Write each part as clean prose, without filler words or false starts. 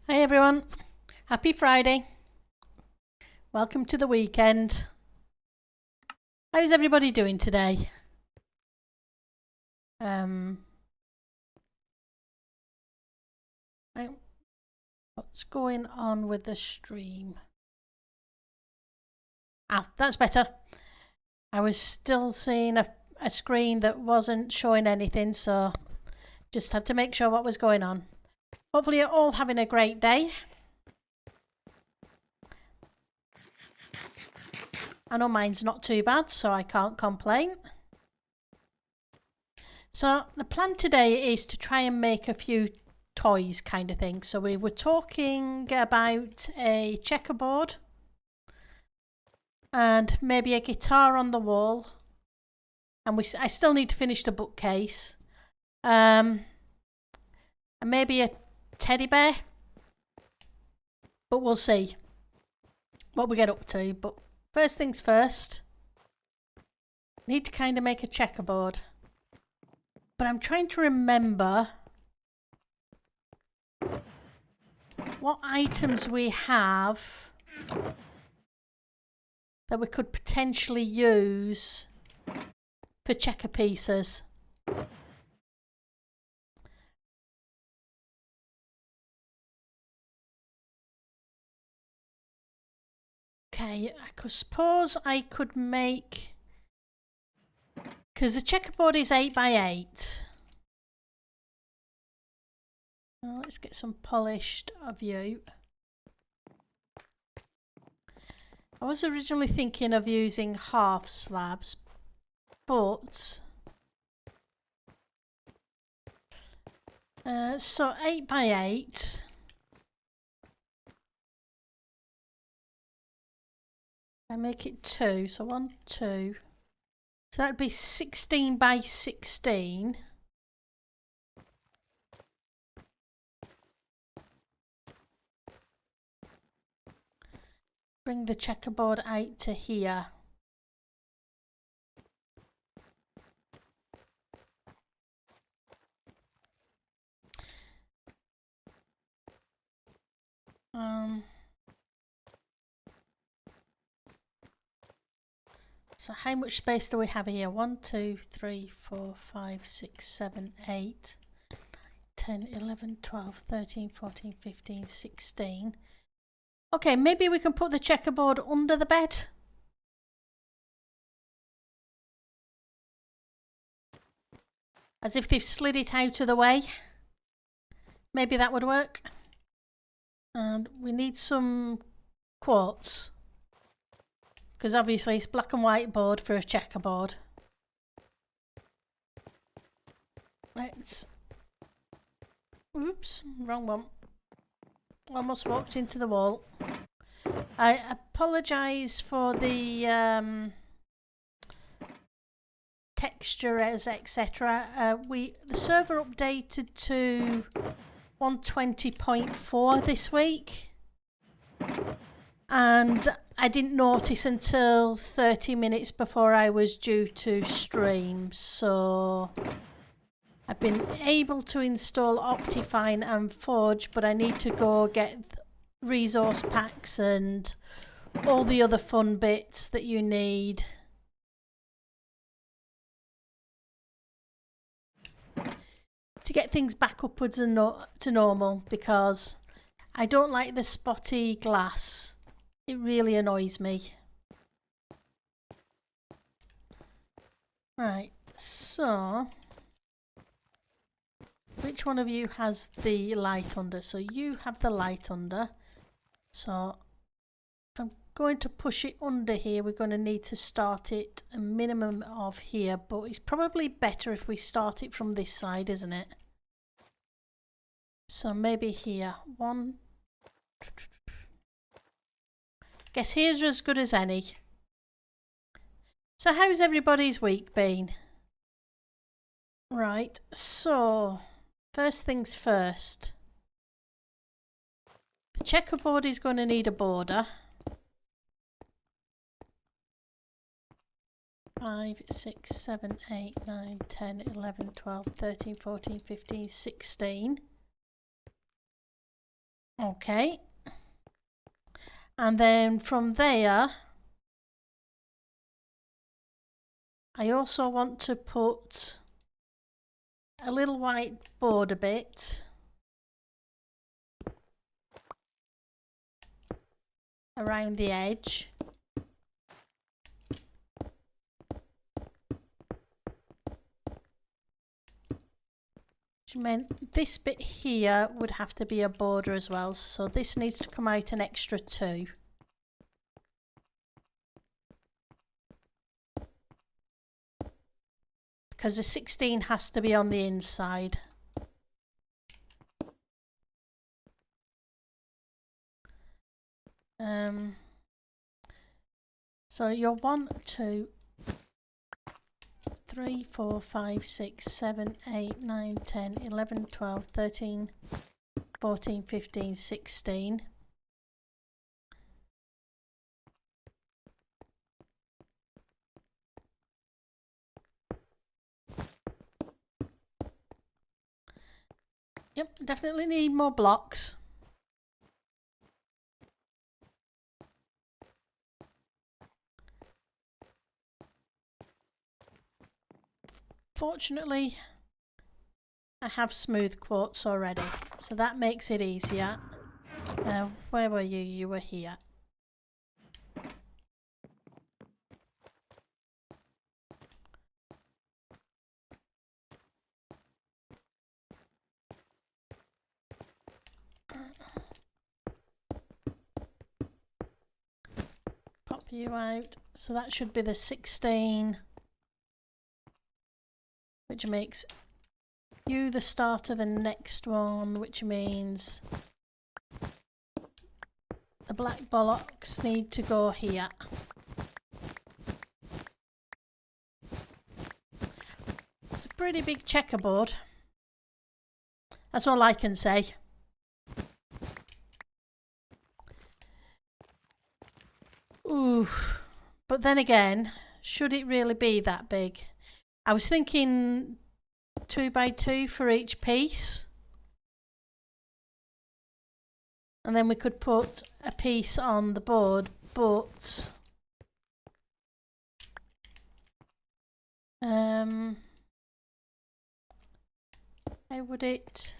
Hi everyone, happy Friday. Welcome to the weekend. How's everybody doing today? What's going on with the stream? That's better. I was still seeing a screen that wasn't showing anything, so just had to make sure what was going on. Hopefully you're all having a great day. I know mine's not too bad, so I can't complain. So the plan today is to try and make a few toys kind of thing. So we were talking about a checkerboard and maybe a guitar on the wall. And I still need to finish the bookcase. And maybe a teddy bear. But we'll see what we get up to. But first things first, I need to kind of make a checkerboard. But I'm trying to remember what items we have that we could potentially use for checker pieces. Okay, I suppose I could make, because the checkerboard is 8x8. Well, let's get some polished of you. I was originally thinking of using half slabs, but so 8x8. I make it 2, so 1, 2. So that'd be 16x16. Bring the checkerboard out to here. So how much space do we have here? 1, 2, 3, 4, 5, 6, 7, 8, 10, 11, 12, 13, 14, 15, 16. Okay, maybe we can put the checkerboard under the bed. As if they've slid it out of the way. Maybe that would work. And we need some quartz. Because obviously it's black and white board for a checkerboard. Let's... Oops, wrong one. Almost walked into the wall. I apologise for the textures, etc. The server updated to 120.4 this week. And I didn't notice until 30 minutes before I was due to stream, so I've been able to install Optifine and Forge, but I need to go get resource packs and all the other fun bits that you need. To get things back upwards and to normal, because I don't like the spotty glass. It really annoys me. Right, so which one of you has the light under? So you have the light under. So if I'm going to push it under here, we're going to need to start it a minimum of here, but it's probably better if we start it from this side, isn't it? So maybe here. 1. Guess here's as good as any. So how's everybody's week been? Right, so first things first. The checkerboard is going to need a border. 5, 6, 7, 8, 9, 10, 11, 12, 13, 14, 15, 16. Okay. And then from there, I also want to put a little white border bit around the edge. Which meant this bit here would have to be a border as well, so this needs to come out an extra 2. Because the 16 has to be on the inside. So you're 1, 2, 3, 4, 5, 6, 7, 8, 9, 10, 11, 12, 13, 14, 15, 16. Yep, definitely need more blocks. Fortunately, I have smooth quartz already, so that makes it easier. Where were you? You were here. Pop you out. So that should be the 16, which makes you the start of the next one, which means the black blocks need to go here. It's a pretty big checkerboard. That's all I can say. Ooh, but then again, should it really be that big? I was thinking 2 by 2 for each piece. And then we could put a piece on the board, but how would it?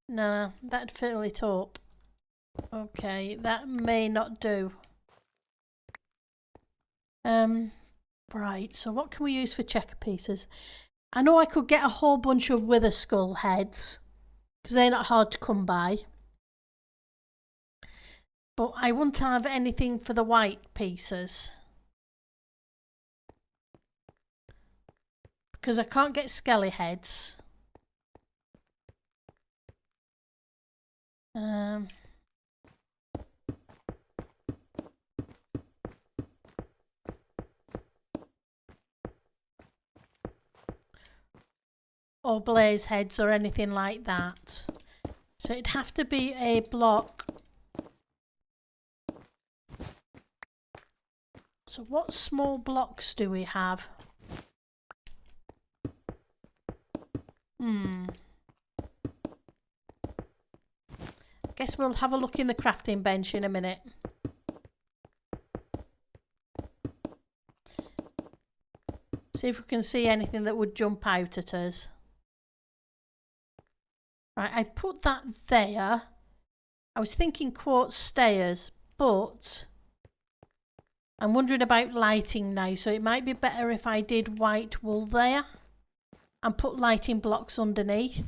No, that'd fill it up. Okay, that may not do. Right, so what can we use for checker pieces? I know I could get a whole bunch of wither skull heads, because they're not hard to come by. But I wouldn't have anything for the white pieces. Because I can't get skelly heads. Or blaze heads or anything like that. So it'd have to be a block. So what small blocks do we have? Guess we'll have a look in the crafting bench in a minute. See if we can see anything that would jump out at us. Right, I put that there. I was thinking quartz stairs, but I'm wondering about lighting now, so it might be better if I did white wool there and put lighting blocks underneath.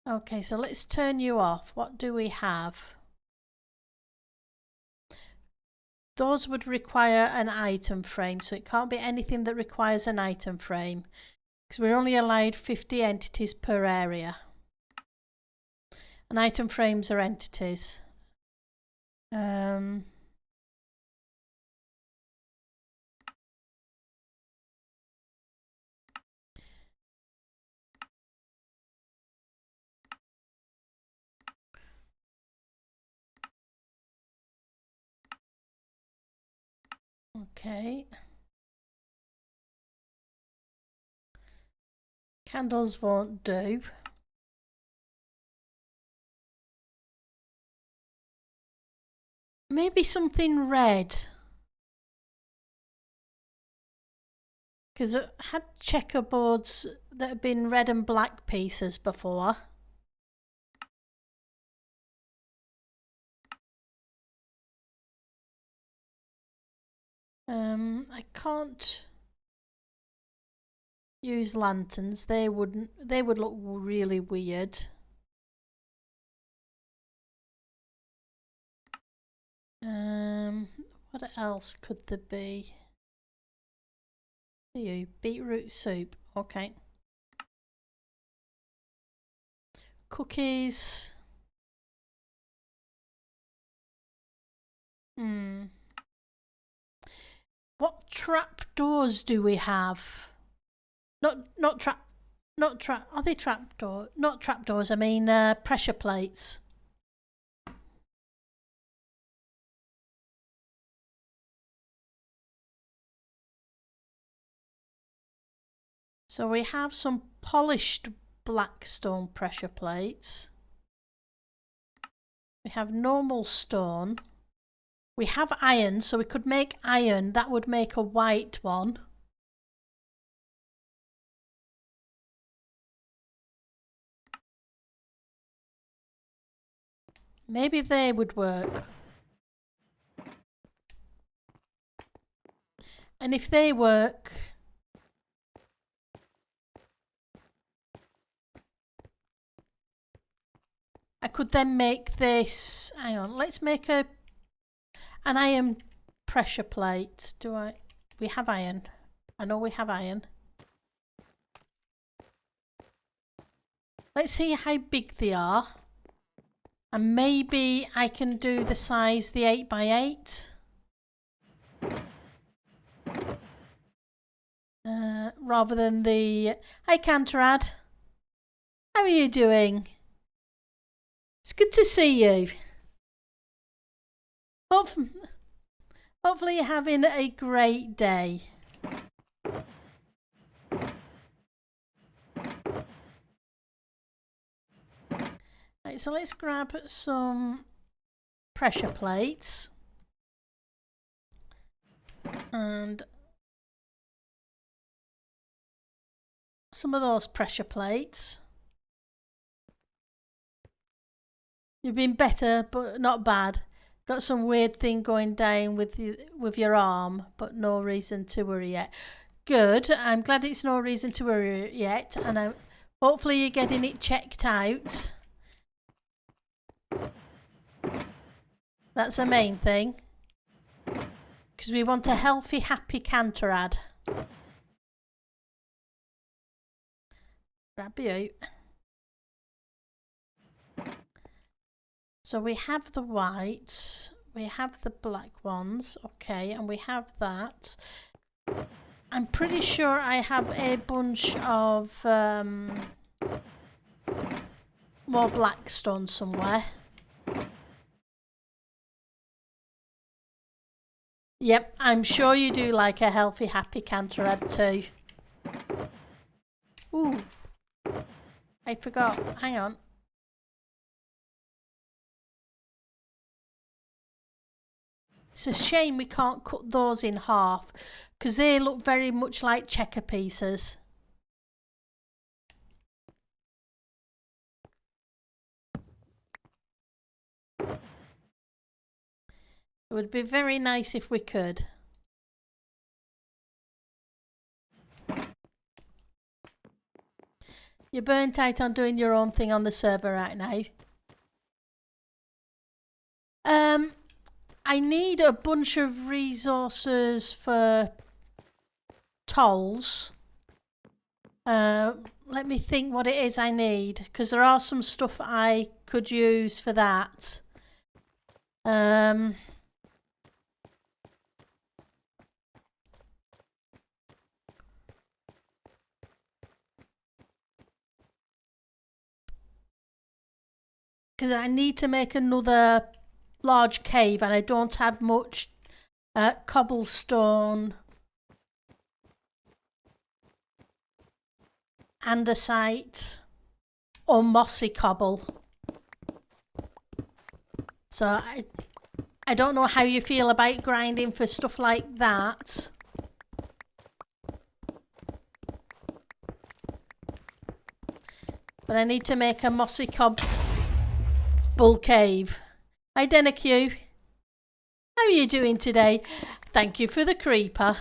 Okay, so let's turn you off. What do we have? Those would require an item frame, so it can't be anything that requires an item frame, because we're only allowed 50 entities per area. And item frames are entities. Okay. Candles won't do. Maybe something red. Because I had checkerboards that have been red and black pieces before. I can't use lanterns. They would look really weird. What else could there be? You beetroot soup. Okay. Cookies. What trapdoors do we have? Are they trapdoors? Not trapdoors, I mean pressure plates. So we have some polished black stone pressure plates. We have normal stone. We have iron, so we could make iron. That would make a white one. Maybe they would work. And if they work, I could then make this. Hang on, let's make an iron pressure plate. We have iron. I know we have iron. Let's see how big they are. And maybe I can do the size, the 8x8. Rather than the... Hi Canterad. How are you doing? It's good to see you. Hopefully you're having a great day. Right, so let's grab some pressure plates. And some of those pressure plates. You've been better, but not bad. Got some weird thing going down with your arm, but no reason to worry yet. Good. I'm glad it's no reason to worry yet, and hopefully you're getting it checked out. That's the main thing, because we want a healthy, happy Canterad. Grab you. So we have the whites, we have the black ones, okay, and we have that. I'm pretty sure I have a bunch of more black stone somewhere. Yep, I'm sure you do like a healthy, happy Canterad too. Ooh, I forgot, hang on. It's a shame we can't cut those in half because they look very much like checker pieces. It would be very nice if we could. You're burnt out on doing your own thing on the server right now. I need a bunch of resources for tolls. Let me think what it is I need, because there are some stuff I could use for that. Because I need to make another large cave and I don't have much cobblestone. andesite or mossy cobble. So I don't know how you feel about grinding for stuff like that. But I need to make a mossy cobble cave. Hi Denaq. How are you doing today? Thank you for the creeper.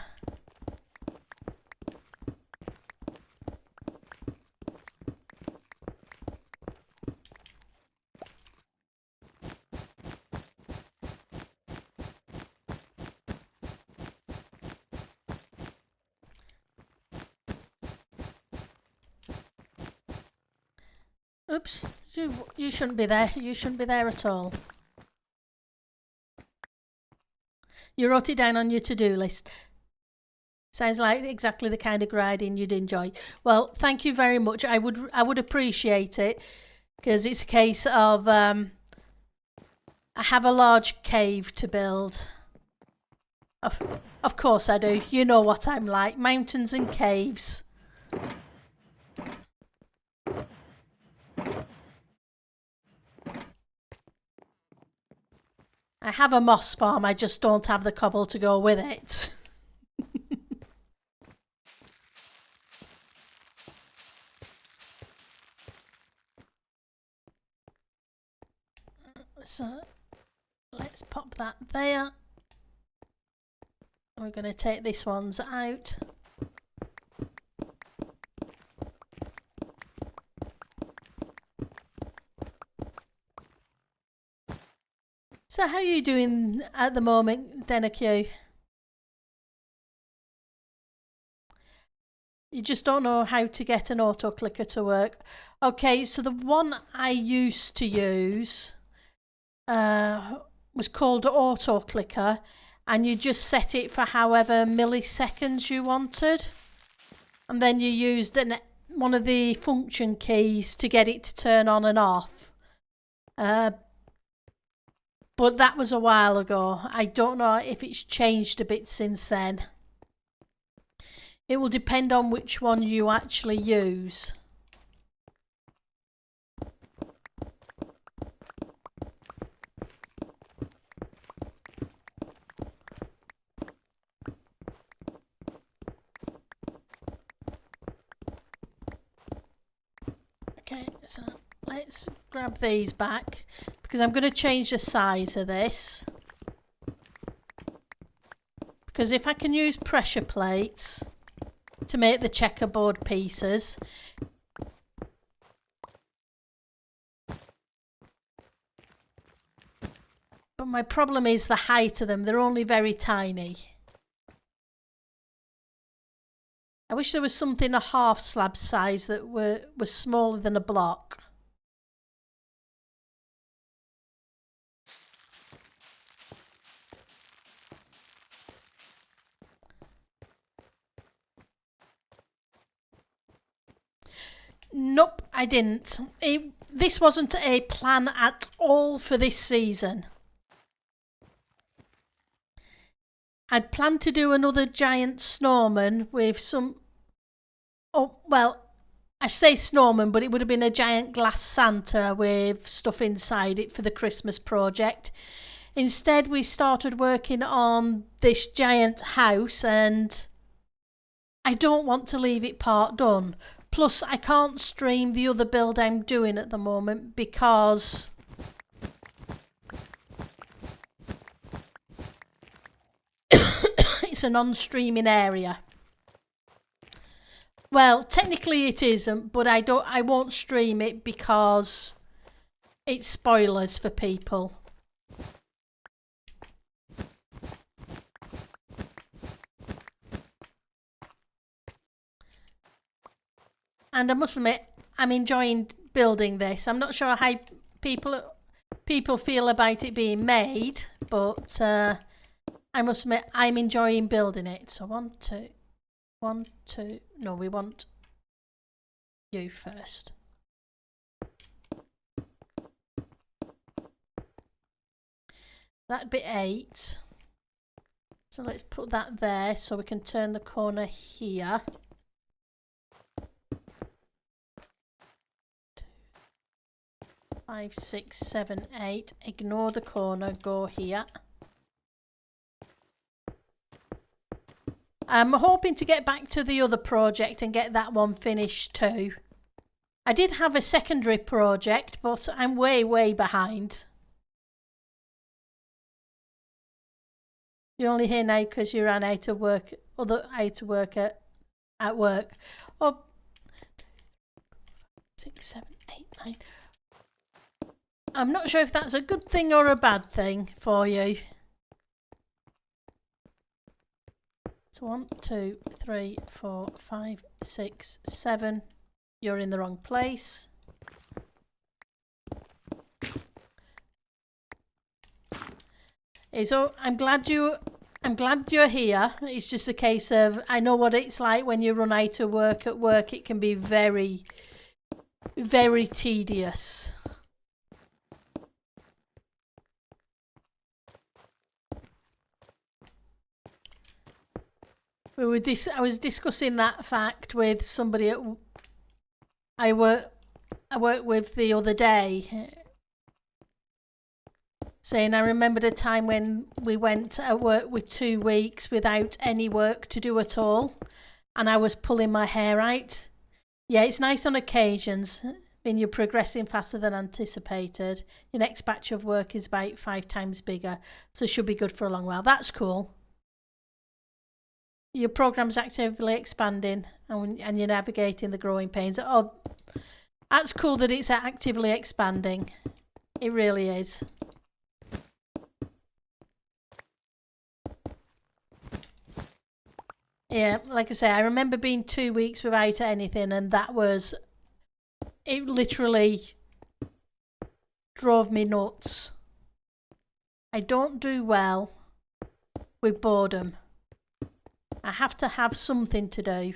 Oops, you shouldn't be there. You shouldn't be there at all. You wrote it down on your to-do list. Sounds like exactly the kind of grinding you'd enjoy. Well, thank you very much. I would appreciate it, because it's a case of I have a large cave to build. Of course I do. You know what I'm like. Mountains and caves. I have a moss farm, I just don't have the cobble to go with it. So let's pop that there. We're going to take this one's out. So how are you doing at the moment, Denaq? You just don't know how to get an auto clicker to work. Okay, so the one I used to use was called auto clicker, and you just set it for however milliseconds you wanted, and then you used one of the function keys to get it to turn on and off. But that was a while ago. I don't know if it's changed a bit since then. It will depend on which one you actually use. Okay, so let's grab these back, because I'm going to change the size of this. Because if I can use pressure plates to make the checkerboard pieces, but my problem is the height of them. They're only very tiny. I wish there was something a half slab size that was smaller than a block. Nope, I didn't. This wasn't a plan at all for this season. I'd planned to do another giant snowman with some... Oh, well, I say snowman, but it would have been a giant glass Santa with stuff inside it for the Christmas project. Instead, we started working on this giant house, and I don't want to leave it part done. Plus, I can't stream the other build I'm doing at the moment because it's a non-streaming area. Well, technically it isn't, but I won't stream it because it's spoilers for people. And I must admit, I'm enjoying building this. I'm not sure how people feel about it being made, but I must admit, I'm enjoying building it. So 1, 2. No, we want you first. That'd be 8. So let's put that there so we can turn the corner here. 5, 6, 7, 8. Ignore the corner, go here. I'm hoping to get back to the other project and get that one finished too. I did have a secondary project, but I'm way behind. You're only here now because you ran out of work, at work. Oh, 6, 7, 8, 9. I'm not sure if that's a good thing or a bad thing for you. So 1, 2, 3, 4, 5, 6, 7. You're in the wrong place. So I'm glad you're here. It's just a case of, I know what it's like when you run out of work at work. It can be very tedious. I was discussing that fact with somebody I work with the other day, saying I remembered a time when we went at work with 2 weeks without any work to do at all, and I was pulling my hair out. Yeah, it's nice on occasions. I mean, you're progressing faster than anticipated. Your next batch of work is about 5 times bigger, so should be good for a long while. That's cool. Your program's actively expanding and you're navigating the growing pains. Oh, that's cool that it's actively expanding. It really is. Yeah, like I say, I remember being 2 weeks without anything, and it literally drove me nuts. I don't do well with boredom. I have to have something to do.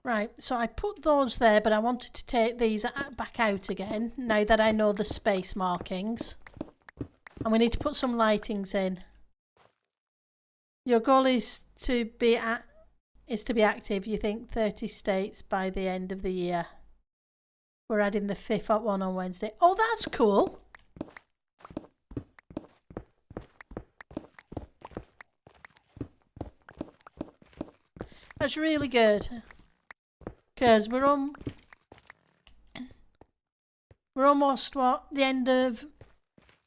Right, so I put those there, but I wanted to take these back out again, now that I know the space markings. And we need to put some lightings in. Your goal is to be active, you think, 30 states by the end of the year. We're adding the 5th one on Wednesday. Oh, that's cool. That's really good. Because we're almost, the end of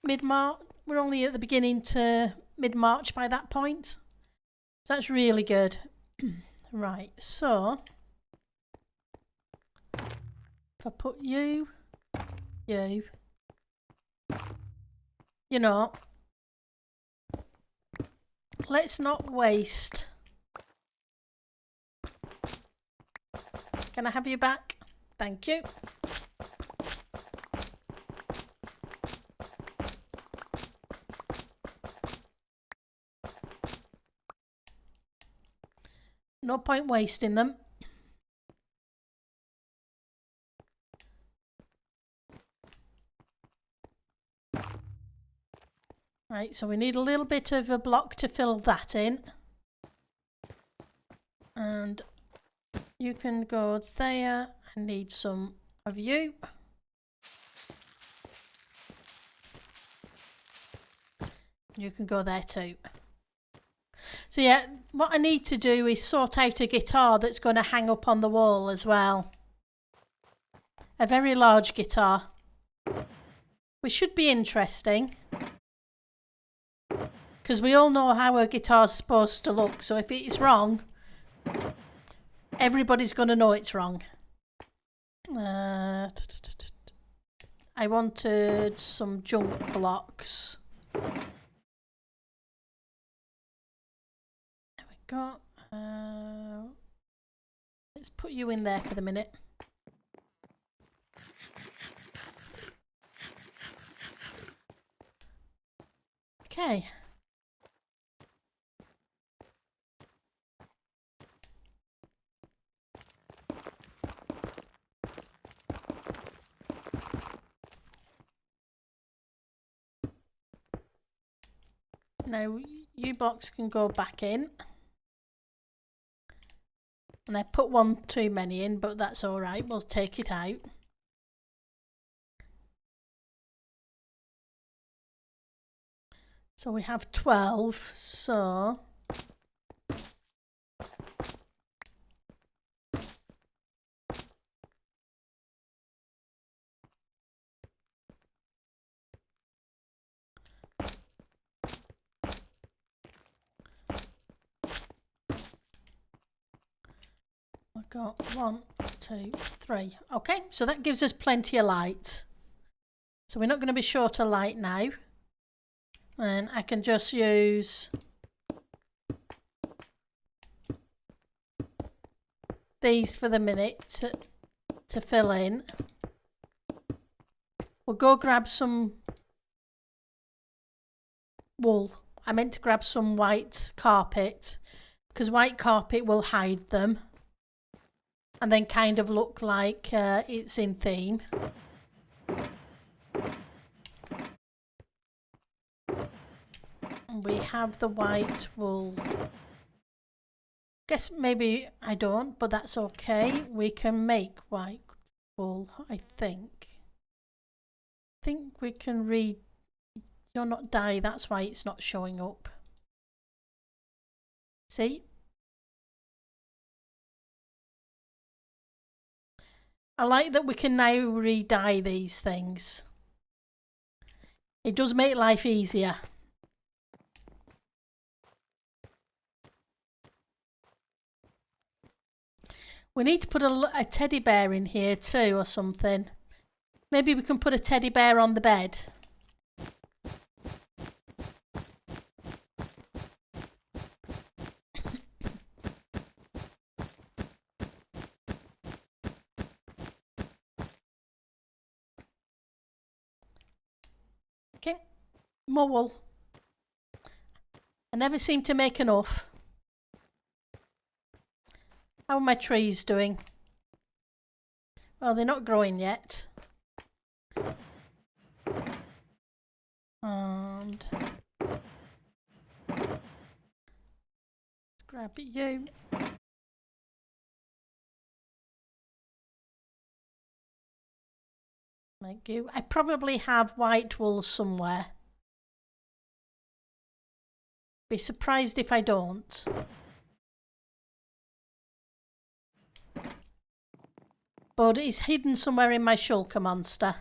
mid-March? We're only at the beginning to mid-March by that point. So that's really good. Right, so if I put you, let's not waste. Can I have you back? Thank you. No point wasting them. Right, so we need a little bit of a block to fill that in. And you can go there. I need some of you. You can go there too. So yeah, what I need to do is sort out a guitar that's going to hang up on the wall as well. A very large guitar. Which should be interesting. Because we all know how a guitar's supposed to look, so if it's wrong, everybody's going to know it's wrong. I wanted some junk blocks. There we go. Let's put you in there for the minute. Okay. Now, you blocks can go back in. And I put one too many in, but that's all right. We'll take it out. So we have 12, so we've got 1, 2, 3. Okay, so that gives us plenty of light. So we're not going to be short of light now. And I can just use these for the minute to fill in. We'll go grab some wool. I meant to grab some white carpet because white carpet will hide them and then kind of look like it's in theme. We have the white wool. Guess maybe I don't, but that's okay. We can make white wool, I think. I think we can read. You're not dye, that's why it's not showing up. See? I like that we can now re-dye these things. It does make life easier. We need to put a teddy bear in here too or something. Maybe we can put a teddy bear on the bed. Okay, more wool. I never seem to make enough. How are my trees doing? Well, they're not growing yet. And let's grab you. Make you. I probably have white wool somewhere. Be surprised if I don't. But it's hidden somewhere in my shulker monster.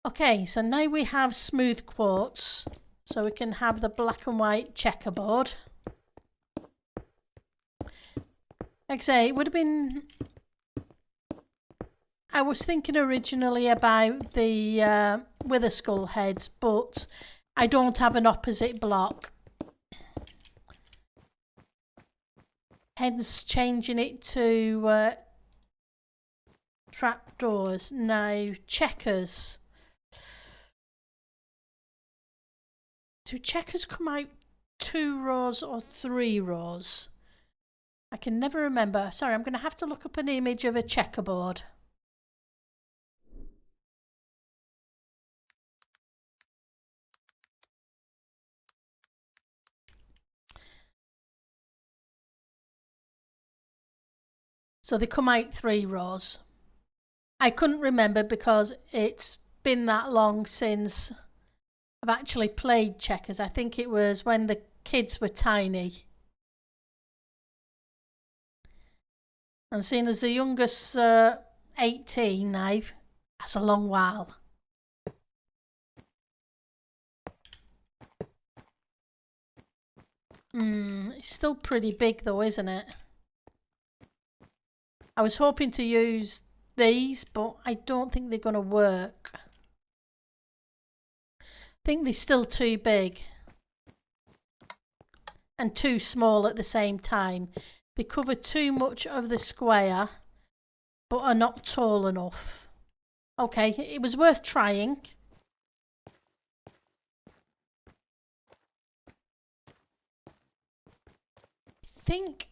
Okay, so now we have smooth quartz, so we can have the black and white checkerboard. Like I say, it would have been... I was thinking originally about the wither skull heads, but I don't have an opposite block. Hence changing it to trapdoors. Now, checkers. Do checkers come out 2 rows or 3 rows? I can never remember. Sorry, I'm going to have to look up an image of a checkerboard. So they come out 3 rows. I couldn't remember because it's been that long since I've actually played checkers. I think it was when the kids were tiny. And seeing as the youngest 18 now, that's a long while. It's still pretty big though, isn't it? I was hoping to use these, but I don't think they're going to work. I think they're still too big and too small at the same time. They cover too much of the square, but are not tall enough. Okay, it was worth trying. I think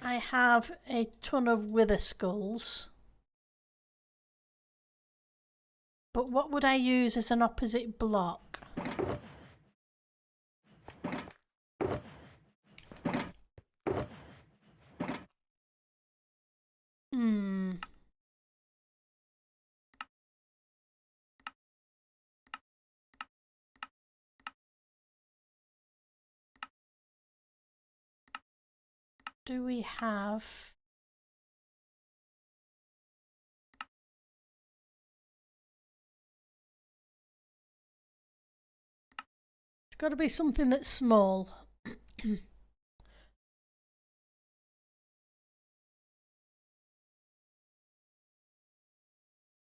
I have a ton of wither skulls. But what would I use as an opposite block? Do we have... It's got to be something that's small.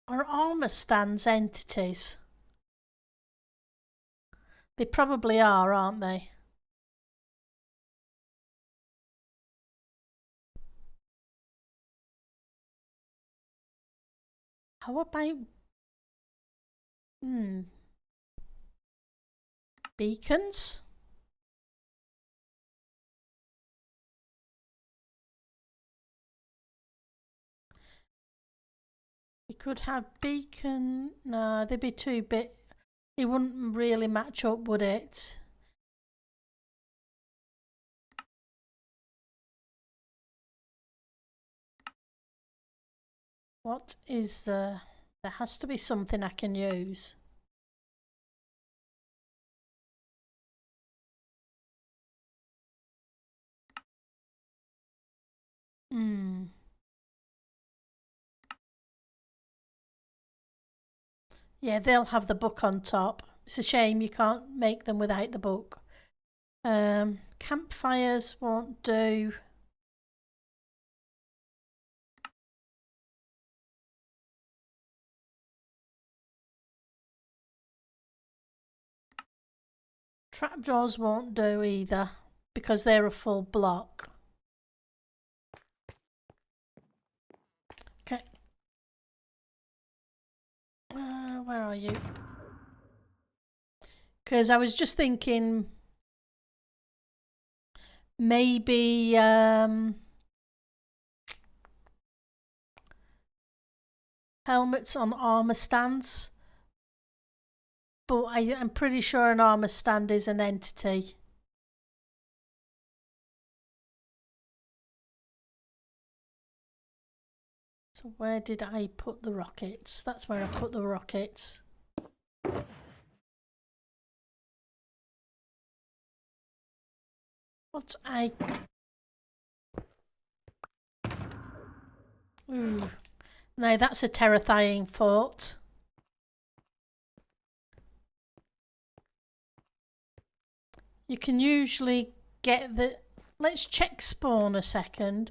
Are armour stands entities? They probably are, aren't they? How about... beacons? We could have beacon... No, they'd be too big. It wouldn't really match up, would it? What is the... There has to be something I can use. Yeah, they'll have the book on top. It's a shame you can't make them without the book. Campfires won't do. Trapdoors won't do either because they're a full block. Okay. Where are you? Because I was just thinking maybe helmets on armour stands. But I'm pretty sure an armour stand is an entity. So where did I put the rockets? That's where I put the rockets. What I... Ooh. No, that's a terrifying thought. You can usually get the... Let's check spawn a second.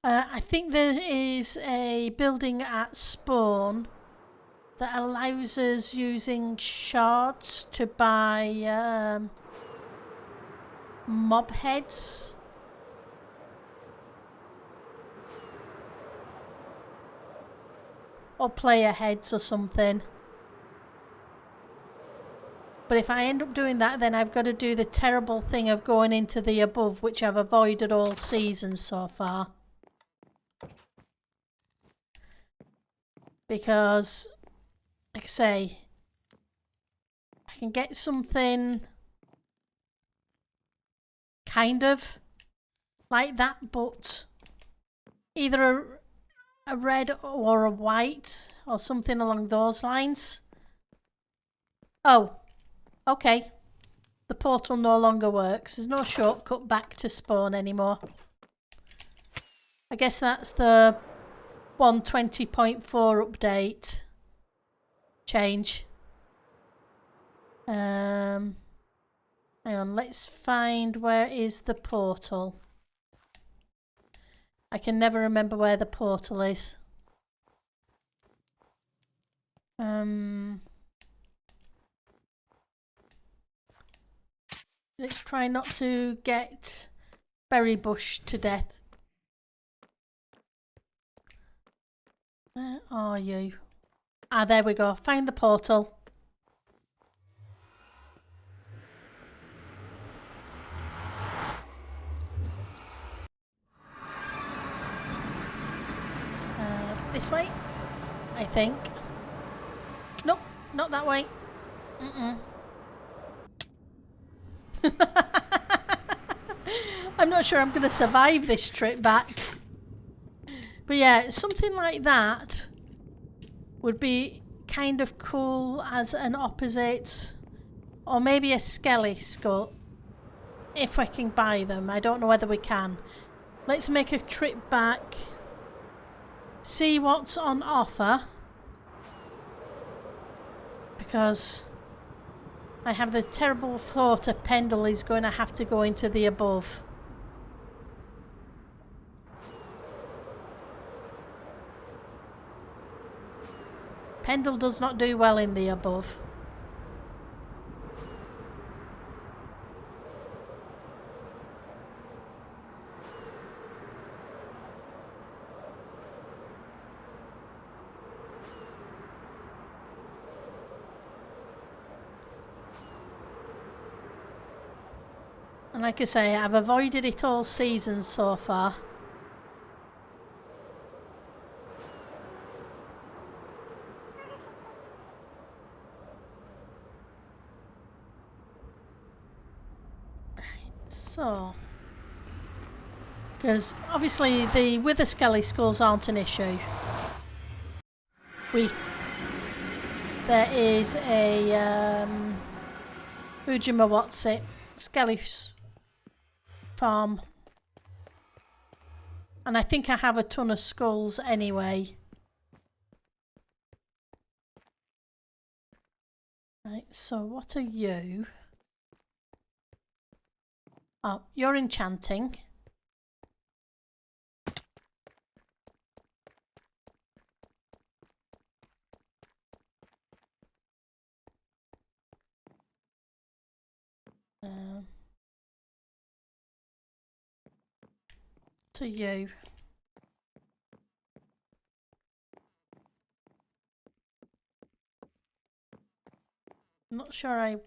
I think there is a building at spawn that allows us using shards to buy mob heads. Or player heads or something. But if I end up doing that, then I've got to do the terrible thing of going into the above, which I've avoided all season so far. Because, like I say, I can get something kind of like that, but either a red or a white or something along those lines. Oh, okay. The portal no longer works. There's no shortcut back to spawn anymore. I guess that's the 120.4 update change. Hang on, let's find where is the portal. I can never remember where the portal is. Let's try not to get berry bush to death. Where are you? Ah, there we go. Find the portal. this way, I think. Nope, not that way. I'm not sure I'm going to survive this trip back. But yeah, something like that would be kind of cool as an opposite, or maybe a skelly skull, if we can buy them. I don't know whether we can. Let's make a trip back, see what's on offer, because I have the terrible thought a Pendle is going to have to go into the above. Pendle does not do well in the above. And like I say, I've avoided it all season so far. So, because obviously the wither skelly skulls aren't an issue. There is a Ujima what's it, skelly farm, and I think I have a ton of skulls anyway. Right, so what are you? Oh, you're enchanting. To you. I'm not sure I...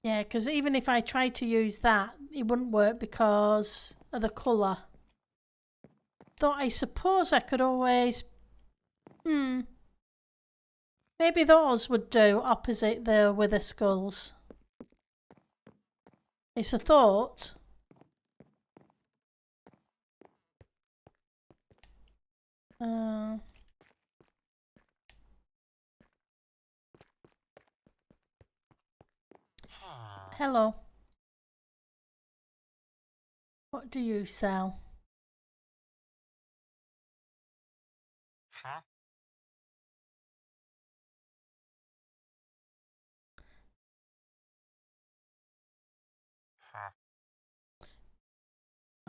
Yeah, because even if I tried to use that, it wouldn't work because of the colour. Though I suppose I could always... Maybe those would do opposite the wither skulls. It's a thought. Hello. What do you sell?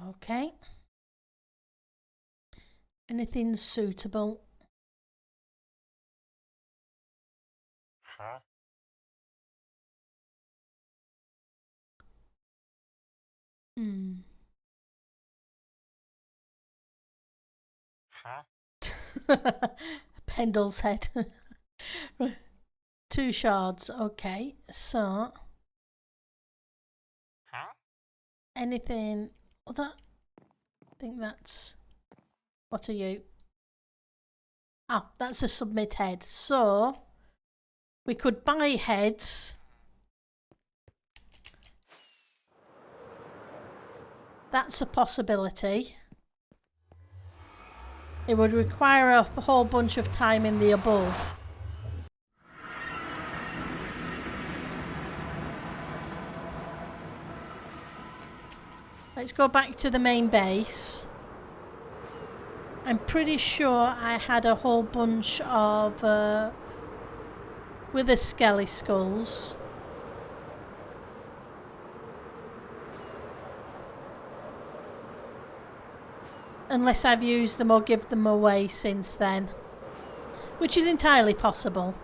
Okay. Anything suitable? Pendle's head. 2 shards. Okay, so anything other? I think that's... What are you? Ah, that's a submit head. So we could buy heads. That's a possibility. It would require a whole bunch of time in the above. Let's go back to the main base. I'm pretty sure I had a whole bunch of wither skelly skulls. Unless I've used them or give them away since then, which is entirely possible.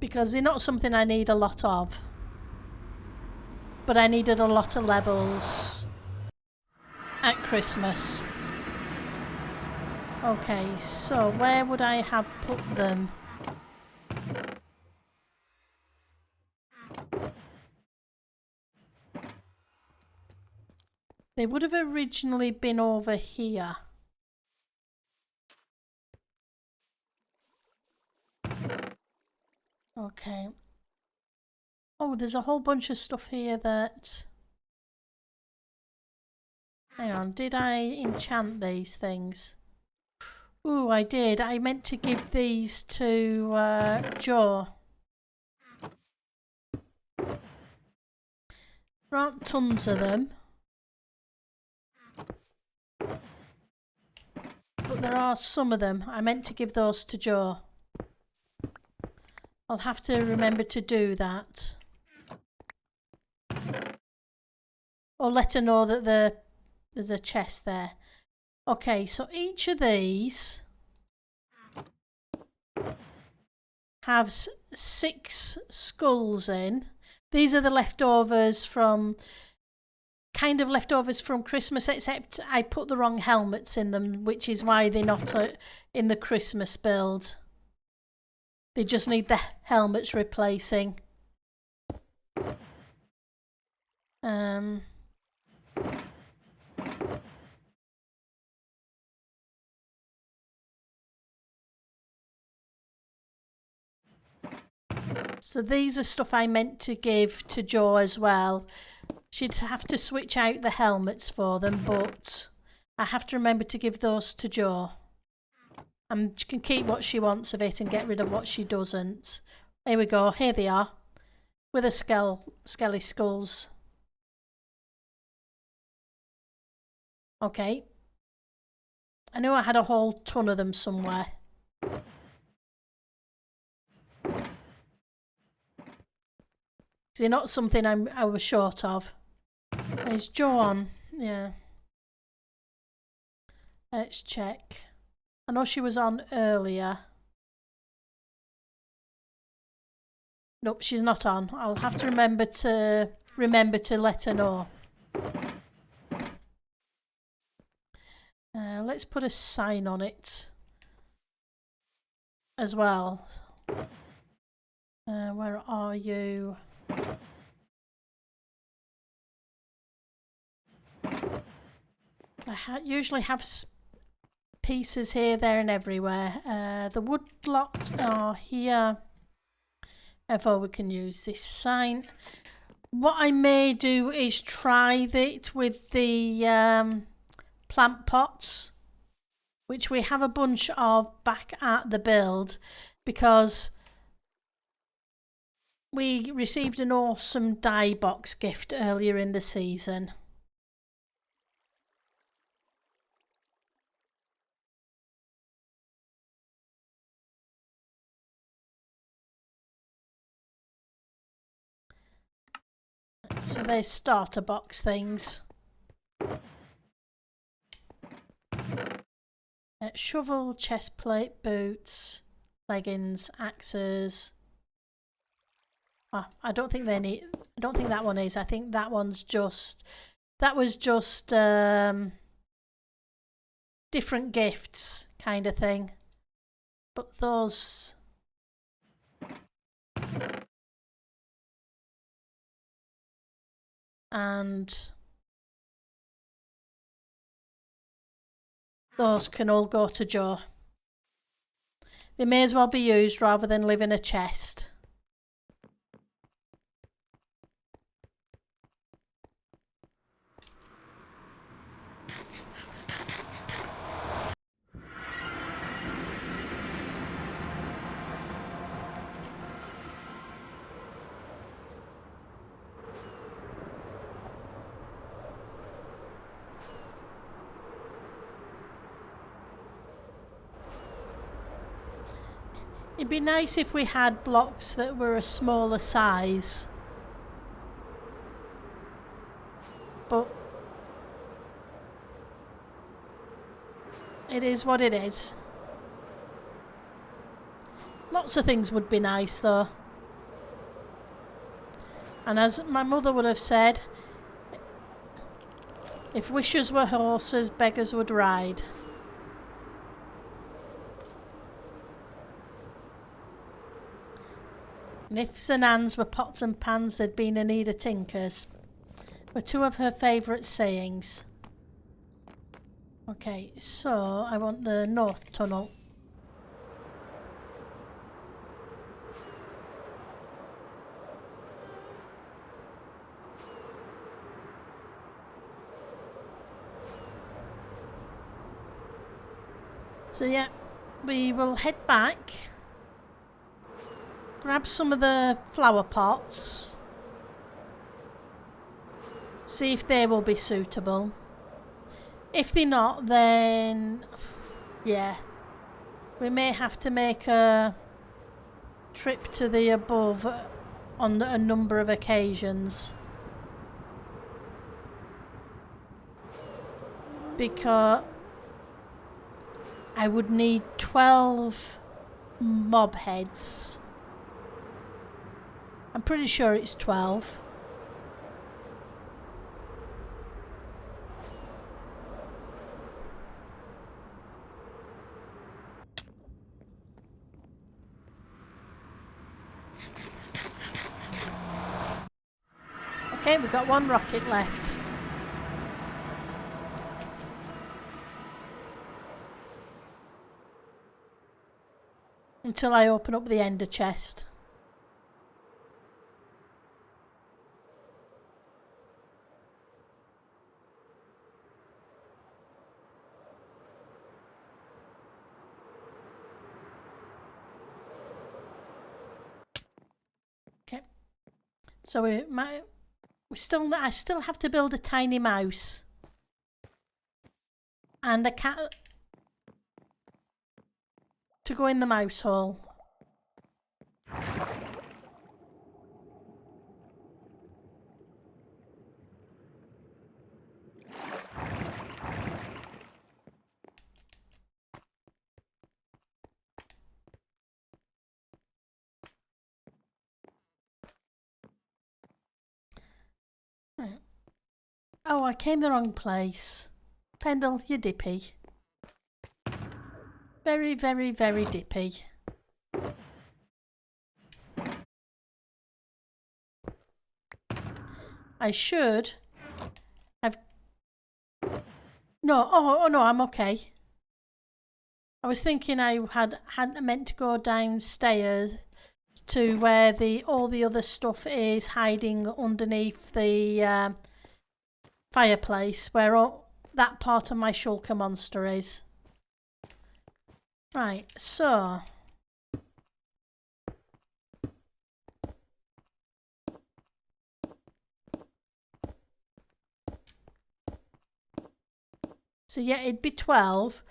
because they're not something I need a lot of. But I needed a lot of levels at Christmas. Okay, so where would I have put them? They would have originally been over here. Okay. Oh, there's a whole bunch of stuff here that... Hang on, did I enchant these things? Ooh, I did. I meant to give these to Joe. There aren't tons of them. But there are some of them. I meant to give those to Joe. I'll have to remember to do that. Or let her know that there's a chest there. Okay, so each of these have 6 skulls in. These are the leftovers from... kind of leftovers from Christmas, except I put the wrong helmets in them, which is why they're not in the Christmas build. They just need the helmets replacing. So these are stuff I meant to give to Jo as well. She'd have to switch out the helmets for them, but I have to remember to give those to Jo. And she can keep what she wants of it and get rid of what she doesn't. Here we go, here they are. With the skelly skulls. Okay. I knew I had a whole ton of them somewhere. They're not something I was short of. There's Jo on. Yeah. Let's check. I know she was on earlier. Nope, she's not on. I'll have to remember to let her know. Let's put a sign on it as well. Where are you? I usually have pieces here, there and everywhere. The wood blocks are here. Therefore we can use this sign. What I may do is try it with the plant pots, which we have a bunch of back at the build, because we received an awesome dye box gift earlier in the season. So there's starter box things. Shovel, chest plate, boots, leggings, axes. Oh, I don't think they need. I don't think that one is. I think that one's just. That was just different gifts kind of thing. But those. And those can all go to Jo. They may as well be used rather than live in a chest. It'd be nice if we had blocks that were a smaller size. But it is what it is. Lots of things would be nice though. And as my mother would have said, if wishes were horses, beggars would ride. And ifs and ands were pots and pans, there'd been a need of tinkers. Were two of her favourite sayings. Okay, so I want the north tunnel. So yeah, we will head back, grab some of the flower pots, see if they will be suitable. If they're not, then yeah, we may have to make a trip to the above on a number of occasions. Because I would need 12 mob heads. I'm pretty sure it's 12. Okay, we've got one rocket left. Until I open up the ender chest. Okay. So I still have to build a tiny mouse. And a cat to go in the mouse hole. Right. Oh, I came the wrong place. Pendle, you're dippy. Very, very, very dippy. I should have... No, oh no, I'm okay. I was thinking I hadn't meant to go downstairs to where all the other stuff is hiding underneath the fireplace, where that part of my shulker monster is. Right, so... So yeah, it'd be 12.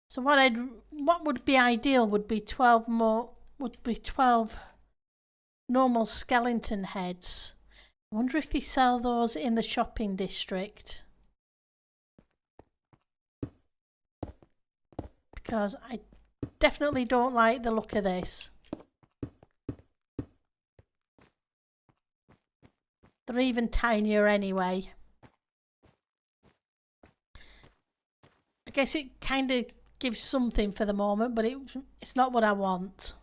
So what would be ideal would be 12 normal skeleton heads. I wonder if they sell those in the shopping district. Because I definitely don't like the look of this. They're even tinier anyway. I guess it kind of gives something for the moment, but it's not what I want.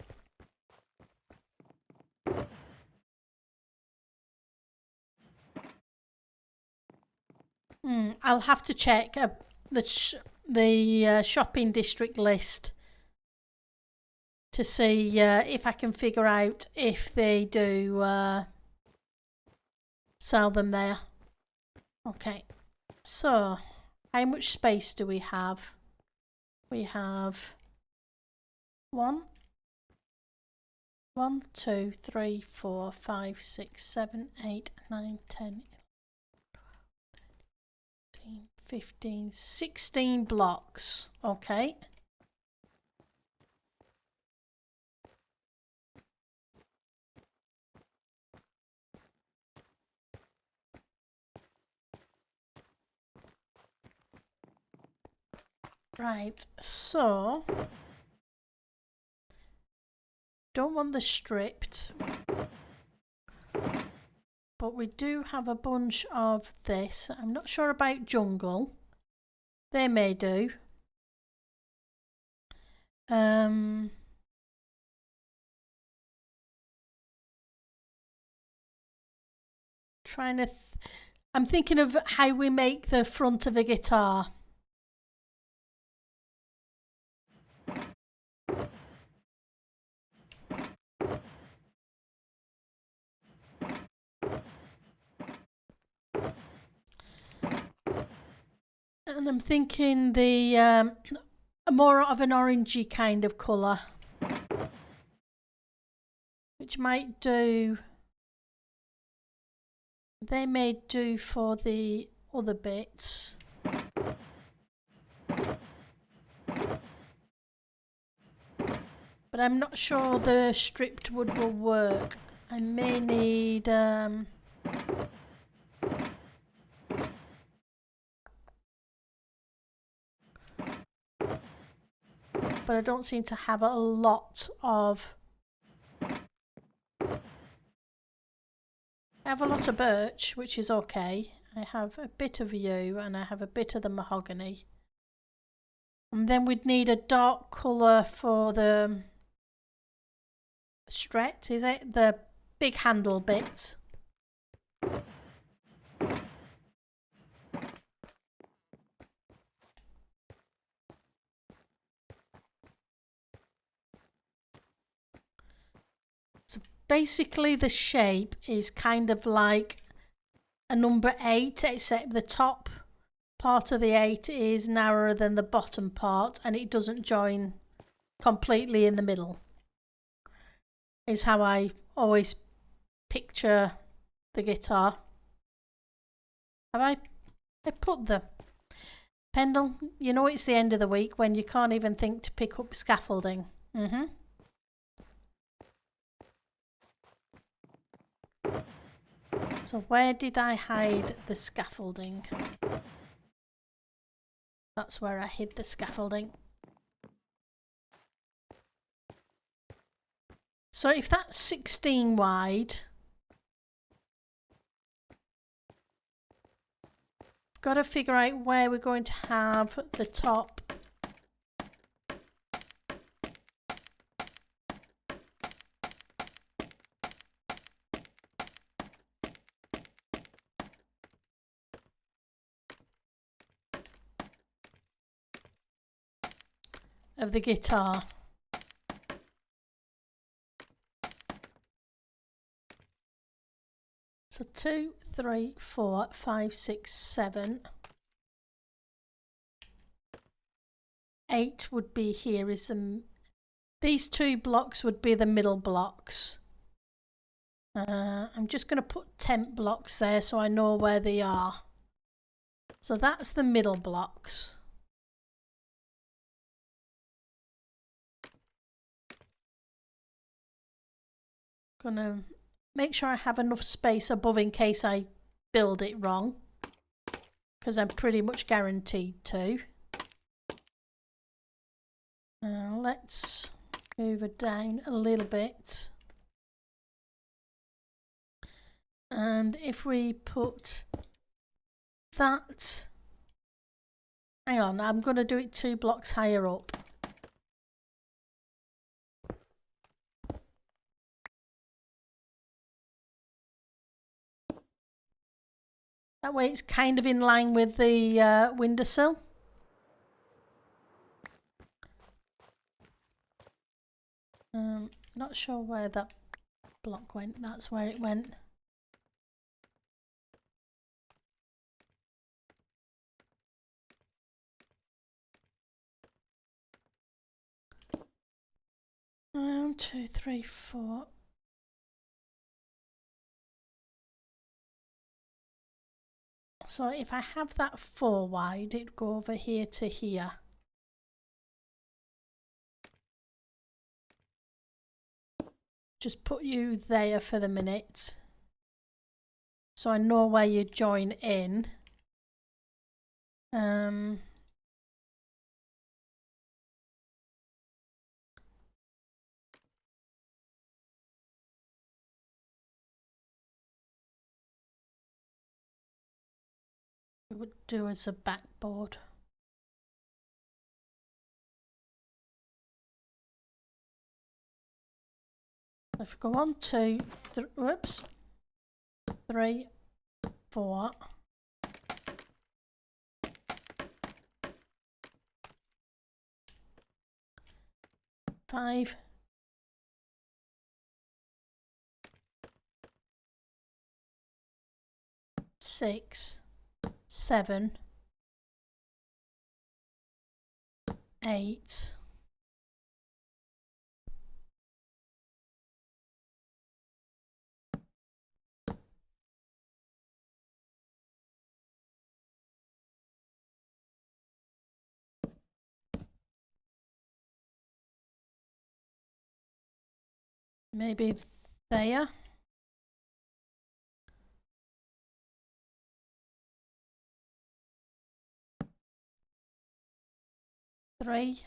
I'll have to check the shopping district list to see if I can figure out if they do sell them there. Okay, so how much space do we have? We have 1, 2, 3, 4, 5, 6, 7, 8, 9, 10, 11, 15, 16 blocks. Okay. Right, so don't want the stripped, but but we do have a bunch of this. I'm not sure about jungle. They may do. Trying to I'm thinking of how we make the front of a guitar. And I'm thinking the more of an orangey kind of colour, which might do. They may do for the other bits. But I'm not sure the stripped wood will work. I may need but I don't seem to have a lot of. I have a lot of birch, which is okay. I have a bit of yew and I have a bit of the mahogany. And then we'd need a dark colour for the stret, is it? The big handle bit. So basically the shape is kind of like a number 8, except the top part of the 8 is narrower than the bottom part and it doesn't join completely in the middle. Is how I always picture the guitar. Have I put the Pendle? You know it's the end of the week when you can't even think to pick up scaffolding. So where did I hide the scaffolding? That's where I hid the scaffolding. So if that's 16 wide, got to figure out where we're going to have the top. Of the guitar. So 2, 3, 4, 5, 6, 7. 8 would be here. These 2 blocks would be the middle blocks. I'm just going to put temp blocks there so I know where they are. So that's the middle blocks. Gonna make sure I have enough space above in case I build it wrong, because I'm pretty much guaranteed to. Let's move it down a little bit. And if we put that, hang on, I'm going to do it 2 blocks higher up. That way it's kind of in line with the windowsill. Not sure where that block went. That's where it went. One, 2, 3, 4. So if I have that 4 wide, it'd go over here to here. Just put you there for the minute, so I know where you join in. we would do as a backboard. If we go 1, 2, 3, 4. 5. 6, 7, 8. Maybe there. Three.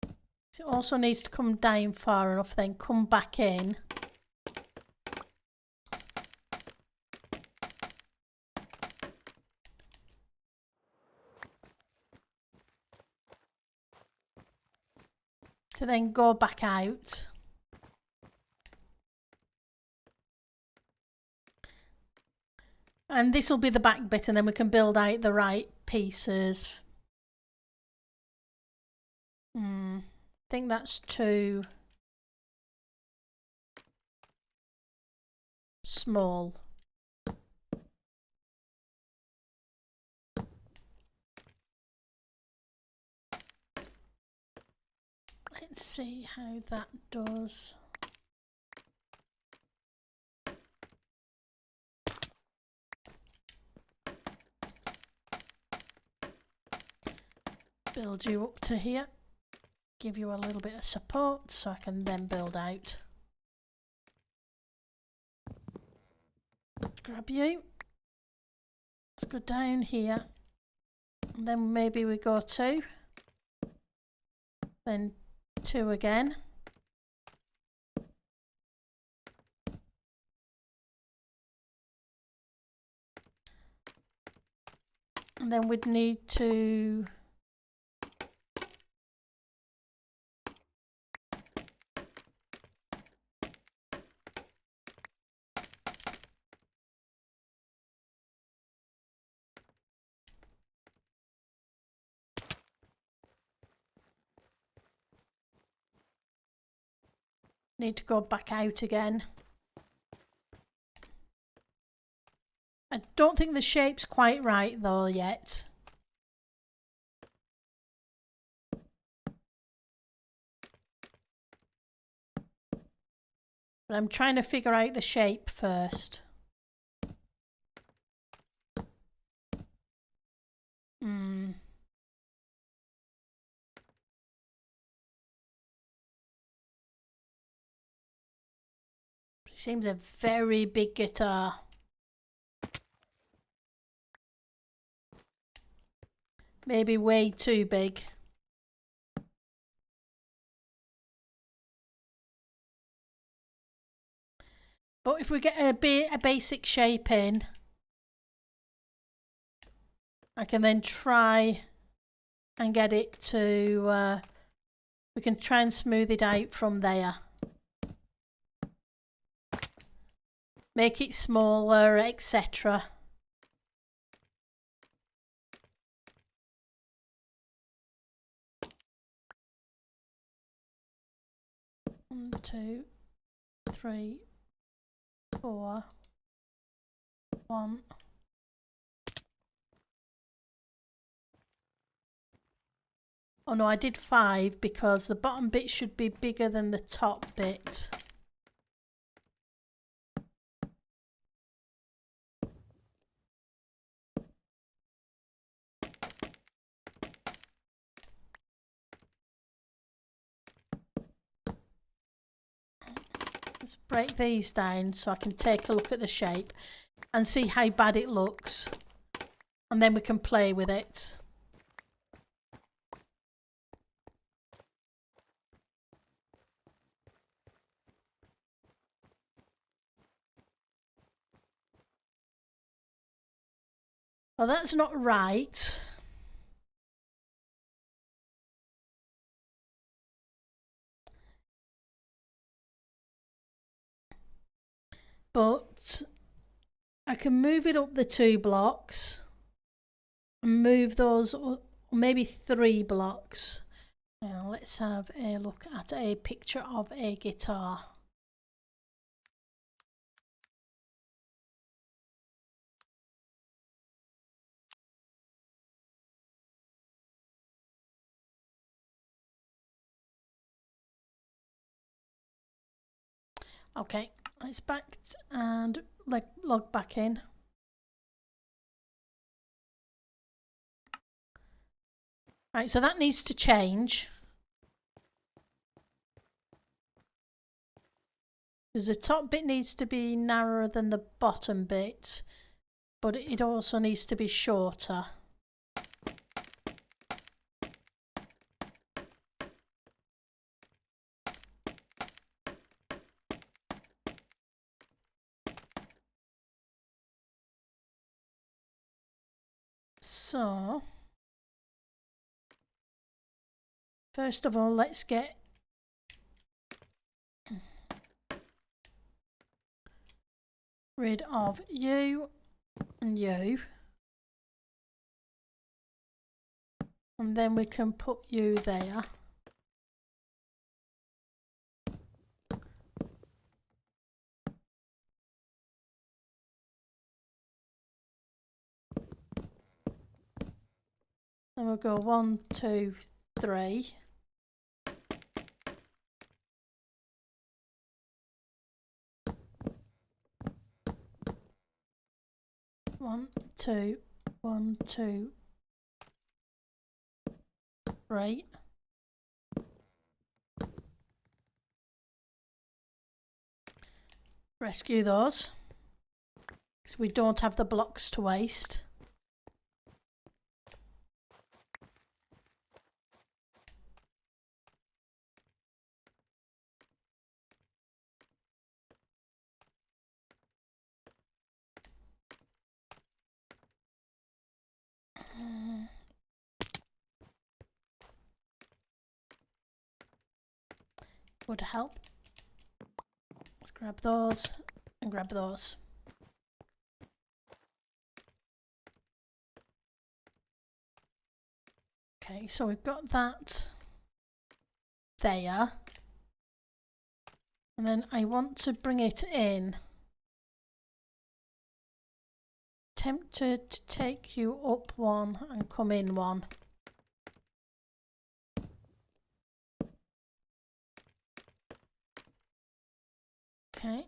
It also needs to come down far enough, then come back in. To then go back out. And this will be the back bit, and then we can build out the right pieces. I think that's too small. Let's see how that does. Build you up to here. Give you a little bit of support so I can then build out. Let's grab you. Let's go down here. And then maybe we go 2. Then 2 again. And then we'd need to go back out again. I don't think the shape's quite right though yet. But I'm trying to figure out the shape first. It seems a very big guitar. Maybe way too big. But if we get a basic shape in, I can then try and get it to, we can try and smooth it out from there. Make it smaller, etc. One, 2, 3, 4, 1. Oh no, I did 5 because the bottom bit should be bigger than the top bit. Let's break these down so I can take a look at the shape and see how bad it looks, and then we can play with it. Well, that's not right. But I can move it up the 2 blocks and move those, or maybe 3 blocks. Now let's have a look at a picture of a guitar. Okay, it's backed and log back in. Right, so that needs to change. Because the top bit needs to be narrower than the bottom bit, but it also needs to be shorter. So, first of all, let's get rid of you and you. And then we can put you there. Then we'll go 1, 2, 3. One, two, 1, 2, 3. Rescue those, because we don't have the blocks to waste. Would help. Let's grab those and grab those. Okay, so we've got that there. And then I want to bring it in. Tempted to take you up 1 and come in 1. Okay.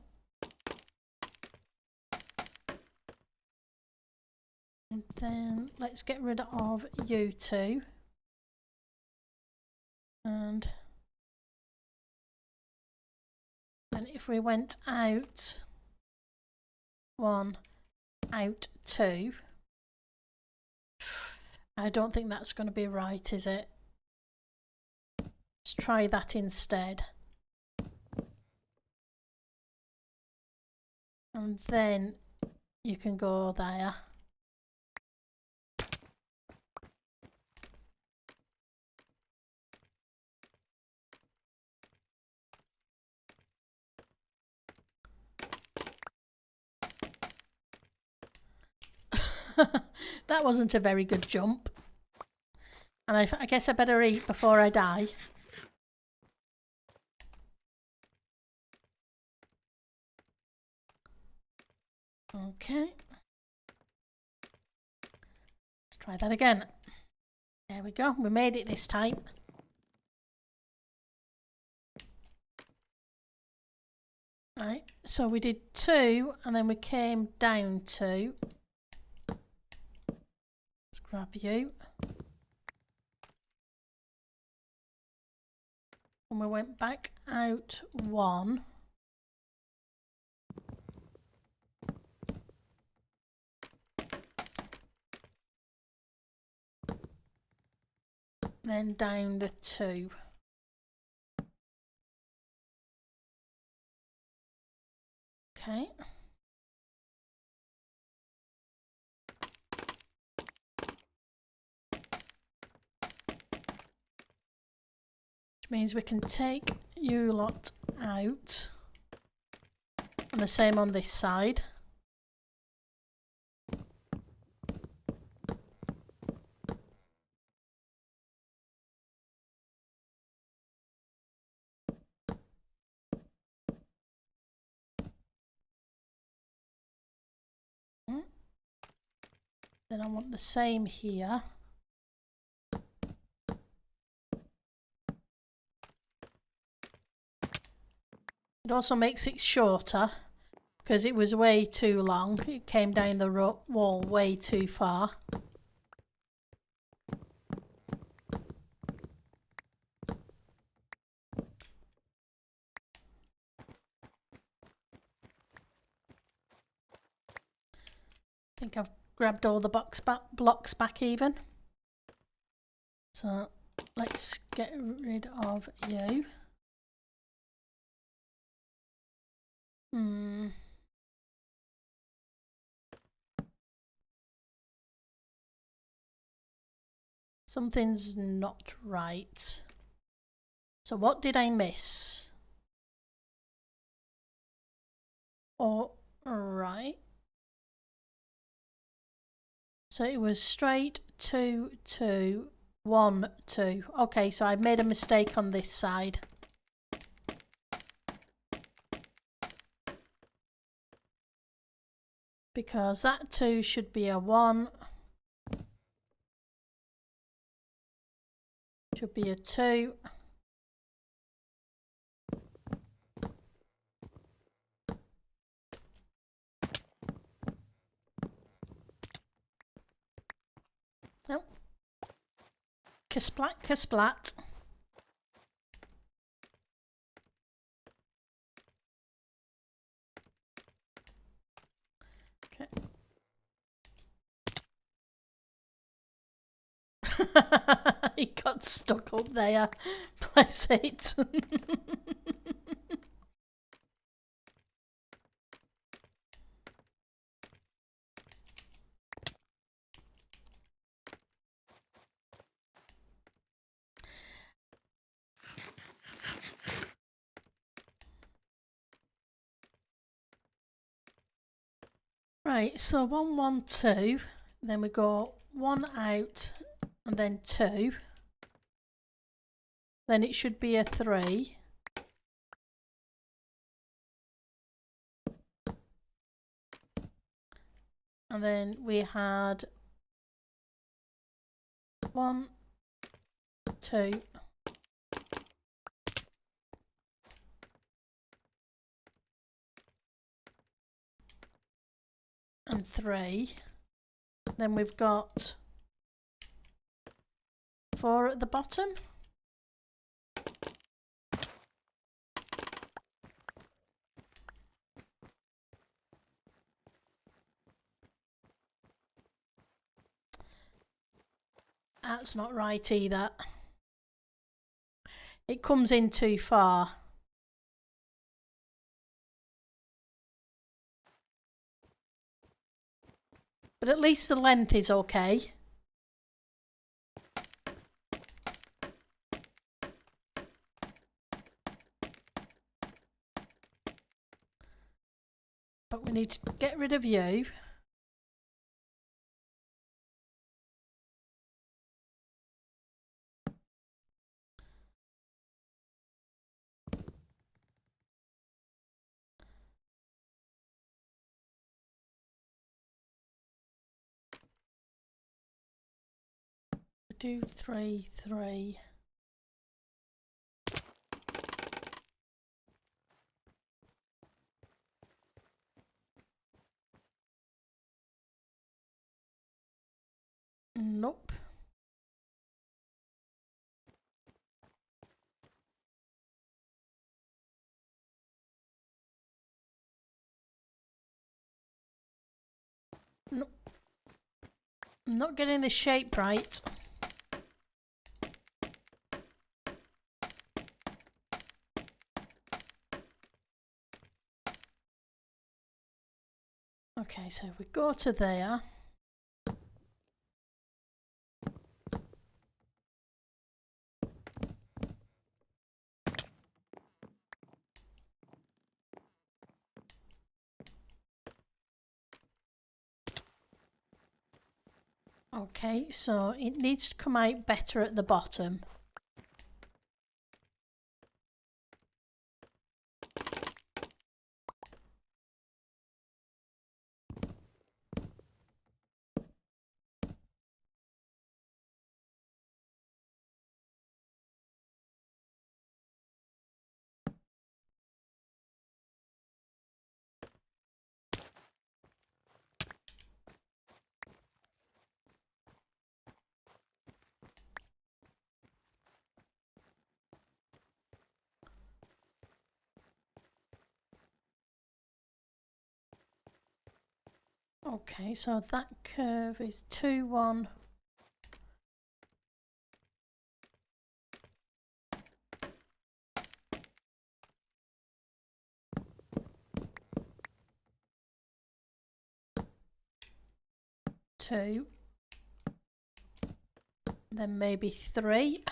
And then let's get rid of you 2. And then if we went out 1, out 2, I don't think that's going to be right, is it? Let's try that instead. And then you can go there. That wasn't a very good jump. And I guess I better eat before I die. Okay. Let's try that again. There we go. We made it this time. Right. So we did 2 and then we came down 2. Let's grab you. And we went back out 1. Then down the 2. Okay. means we can take you lot out. And the same on this side. Then I want the same here. It also makes it shorter because it was way too long. It came down the wall way too far. I think I've grabbed all the blocks back even. So let's get rid of you. Something's not right. So what did I miss? Oh, right. So it was straight 2, 2, 1, 2. Okay, so I made a mistake on this side. Because that 2 should be a 1. Should be a 2. Nope. Kasplat, kasplat. Okay. He got stuck up there. Bless it. Right, so 1, 1, 2. Then we go 1 out and then 2. Then it should be a 3. And then we had 1, 2. And 3. Then we've got 4 at the bottom. That's not right either. It comes in too far. But at least the length is okay. But we need to get rid of you. Do 3, 3. Nope. Nope. I'm not getting the shape right. Okay, so if we go to there. Okay, so it needs to come out better at the bottom. Okay, so that curve is 2, 1. Two, then maybe 3.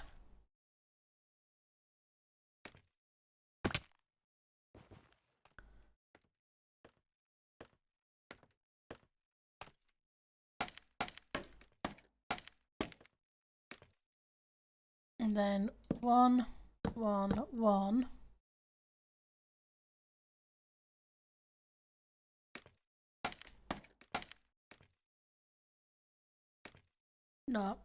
And then 1, 1, 1. No.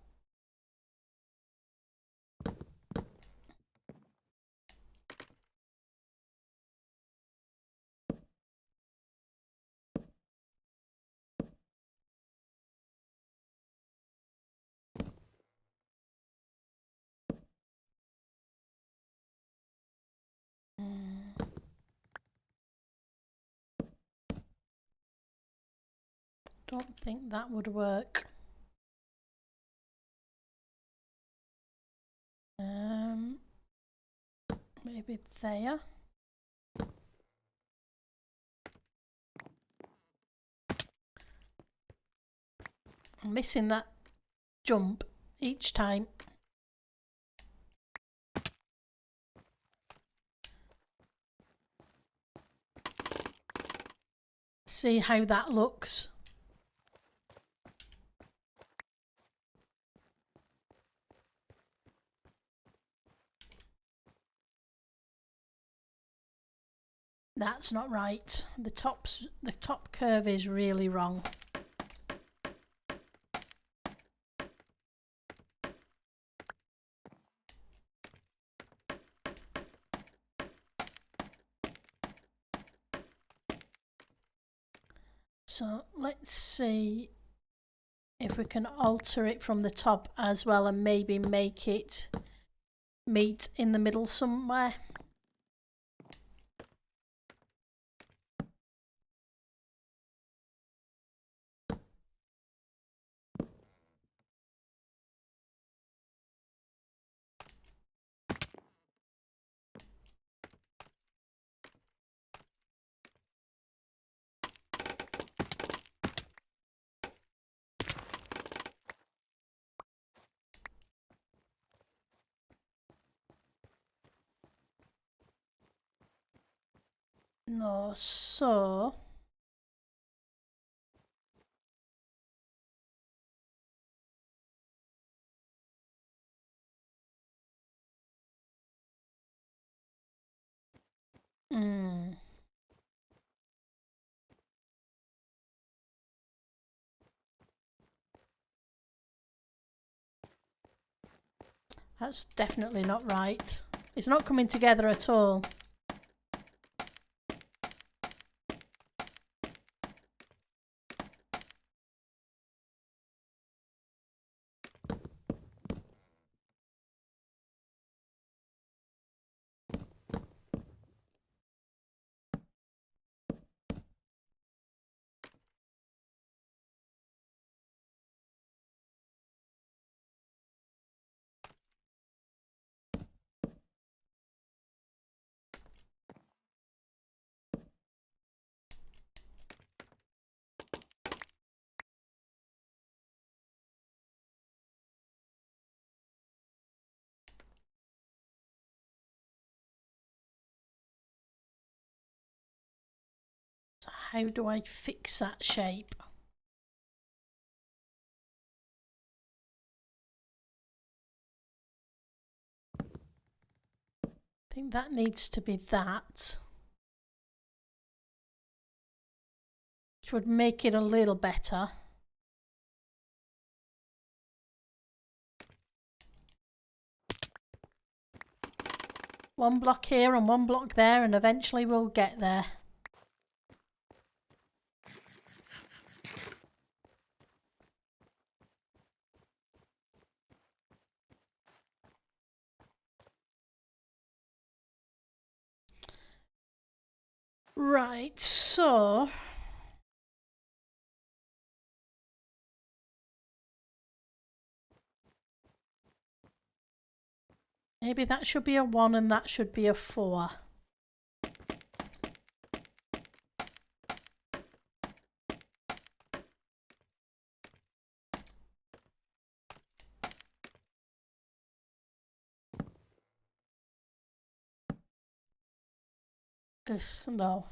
Don't think that would work. Maybe there. I'm missing that jump each time. See how that looks. That's not right. The top curve is really wrong. So let's see if we can alter it from the top as well and maybe make it meet in the middle somewhere. No, so that's definitely not right. It's not coming together at all. So how do I fix that shape? think that needs to be that. Which would make it a little better. One block here and one block there, and eventually we'll get there. Right, so maybe that should be a 1 and that should be a 4. No.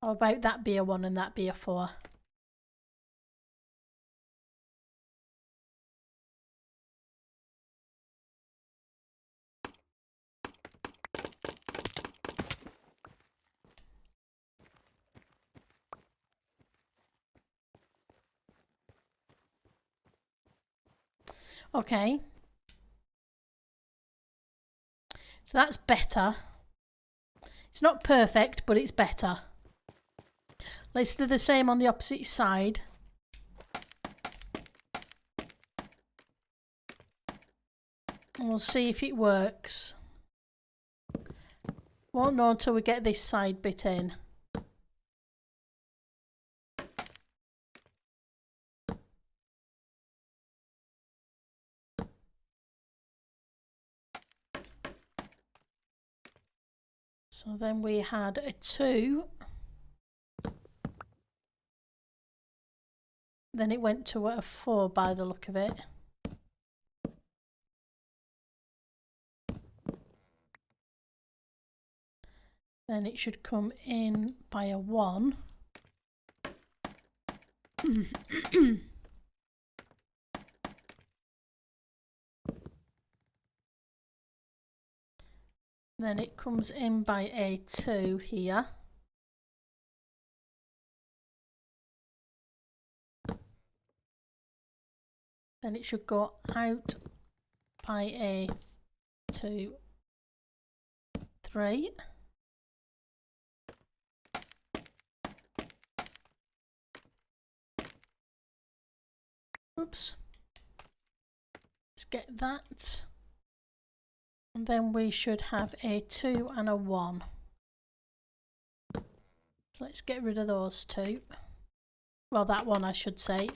How about that be a 1 and that be a 4? Okay. So that's better. It's not perfect, but it's better. Let's do the same on the opposite side. And we'll see if it works. Won't know until we get this side bit in. So then we had a 2. Then it went to a 4 by the look of it. Then it should come in by a 1. Then it comes in by a 2 here. Then it should go out by a 2, 3. Oops. Let's get that. And then we should have a 2 and a 1. So let's get rid of those 2. Well, that one I should say.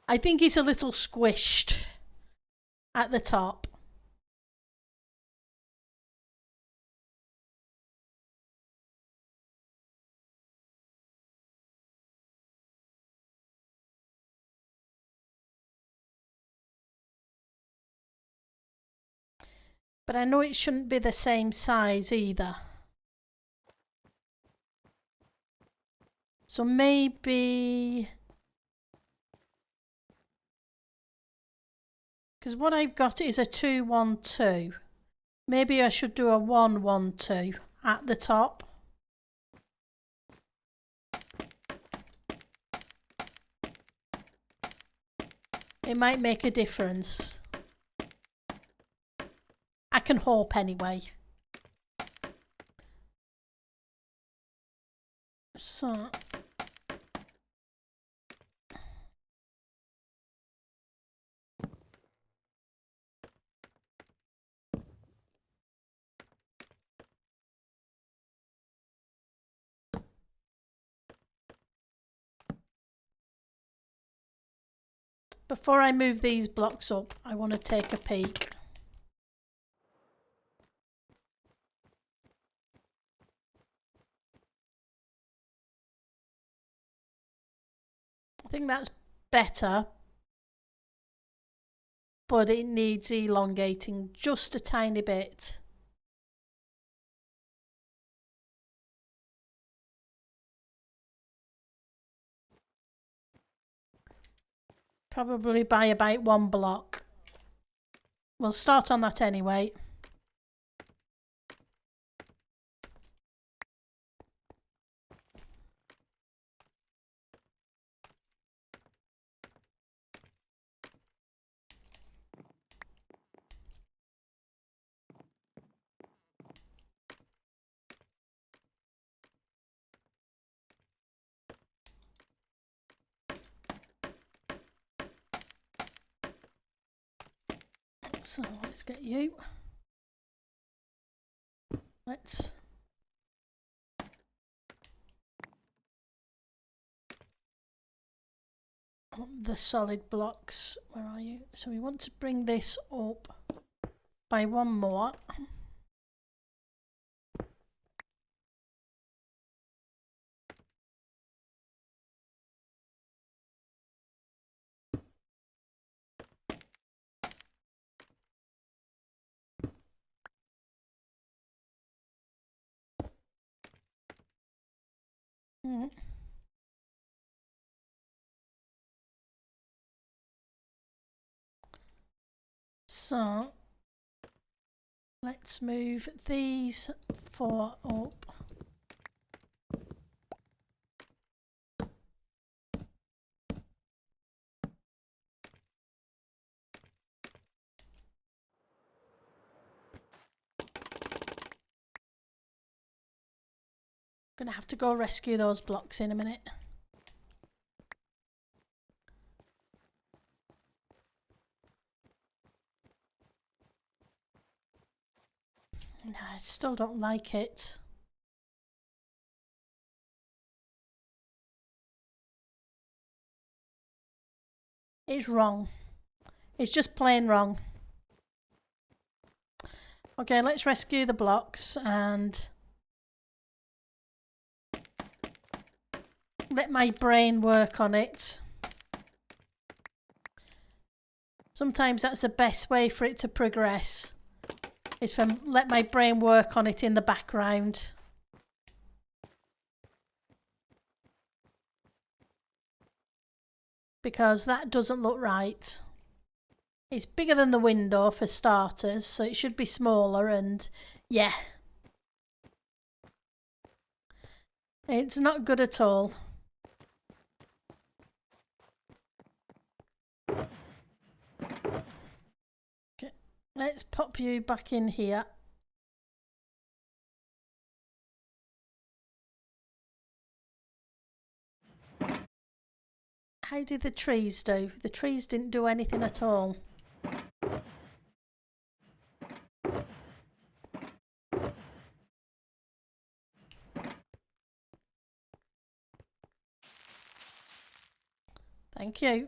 I think it's a little squished at the top. But I know it shouldn't be the same size either. So maybe... because what I've got is a 2, 1, 2. Maybe I should do a 1, 1, 2 at the top. It might make a difference. I can hope anyway. So... before I move these blocks up, I want to take a peek. think that's better, but it needs elongating just a tiny bit. Probably by about 1 block. We'll start on that anyway. So let's get you. Let's the solid blocks. Where are you? So we want to bring this up by 1 more. So let's move these 4 up. I'm gonna have to go rescue those blocks in a minute. No, I still don't like it. It's wrong. It's just plain wrong. Okay, let's rescue the blocks and let my brain work on it. Sometimes that's the best way for it to progress, is to let my brain work on it in the background. Because that doesn't look right. It's bigger than the window for starters, so it should be smaller, and yeah. It's not good at all. Okay, let's pop you back in here. How did the trees do? The trees didn't do anything at all. Thank you.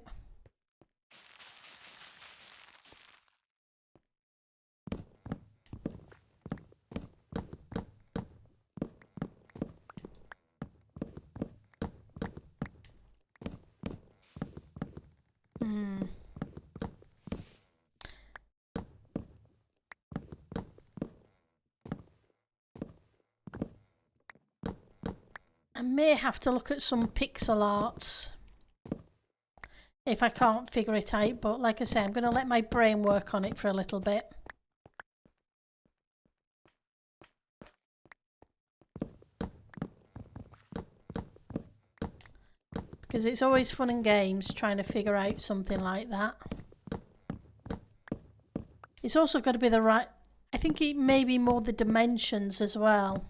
I may have to look at some pixel arts if I can't figure it out, but like I say, I'm going to let my brain work on it for a little bit. Because it's always fun and games trying to figure out something like that. It's also got to be the right... I think it may be more the dimensions as well.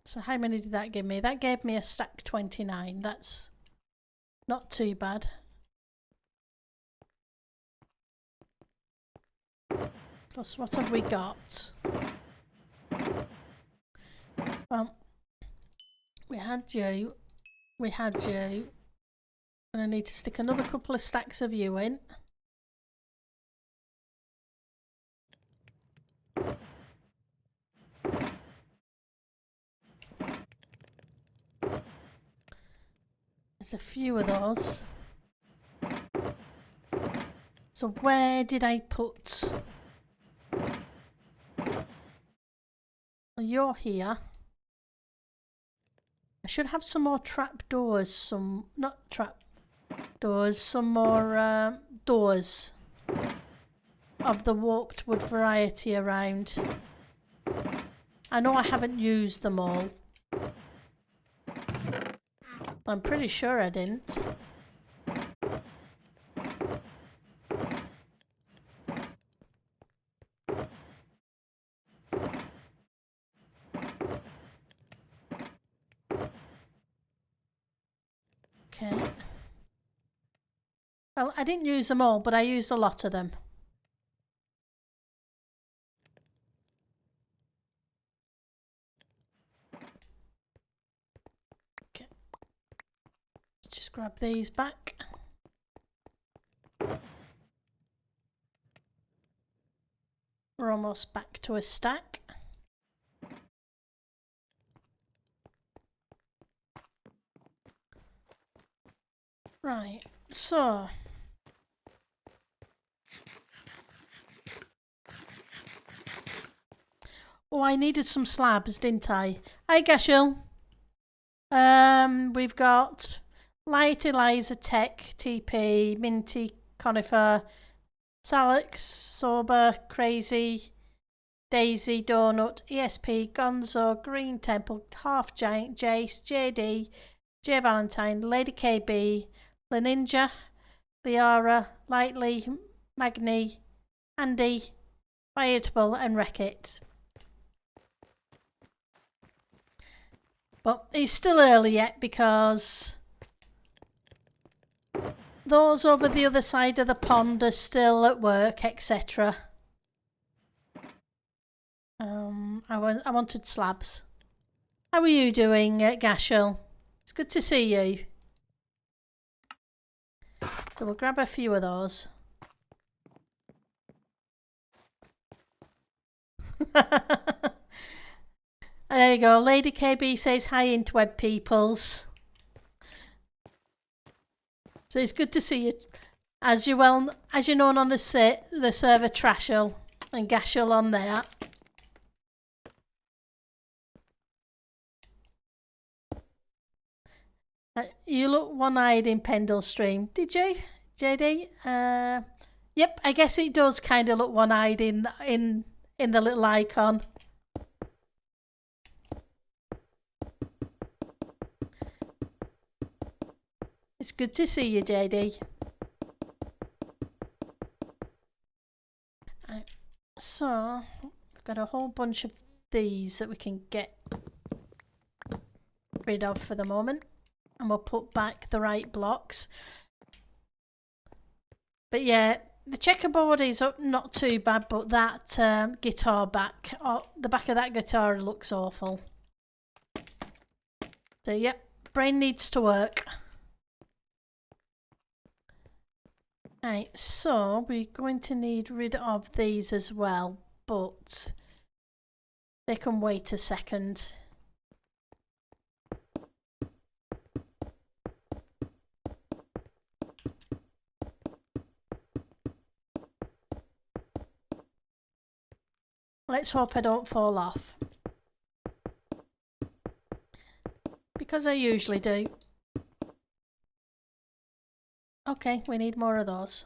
So how many did that give me? That gave me a stack 29. That's not too bad. Plus, what have we got? Well, we had you. we had you. I'm going to need to stick another couple of stacks of you in. There's a few of those. So where did I put... Well, you're here. I should have some more trap doors, not trap doors, some more doors of the warped wood variety around. I know I haven't used them all. I'm pretty sure I didn't. Okay. Well, I didn't use them all, but I used a lot of them. Okay. Let's just grab these back. We're almost back to a stack. Right, so... Oh, I needed some slabs, didn't I? Hi, Gashel. We've got Light Eliza Tech, TP, Minty, Conifer, Salix, Sober, Crazy, Daisy, Donut, ESP, Gonzo, Green Temple, Half Giant, Jace, JD, J Valentine, Lady KB, Leninja, Liara, Lightly, Magni, Andy, Fireable, and Wreck-It. But it's still early yet because those over the other side of the pond are still at work, etc. I wanted slabs. How are you doing, Gashel? It's good to see you. So we'll grab a few of those. There you go. Lady KB says hi, interweb peoples. So it's good to see you. As you're known on the server Trashel and Gashel on there. You look one-eyed in Pendle stream, did you, JD? Yep, I guess it does kind of look one-eyed in the little icon. It's good to see you, JD. Right, so we've got a whole bunch of these that we can get rid of for the moment. And we'll put back the right blocks. But yeah, the checkerboard is up, not too bad, but that guitar back, the back of that guitar looks awful. So yep, brain needs to work. Right, so we're going to need rid of these as well, but they can wait a second. Let's hope I don't fall off. Because I usually do. Okay, we need more of those.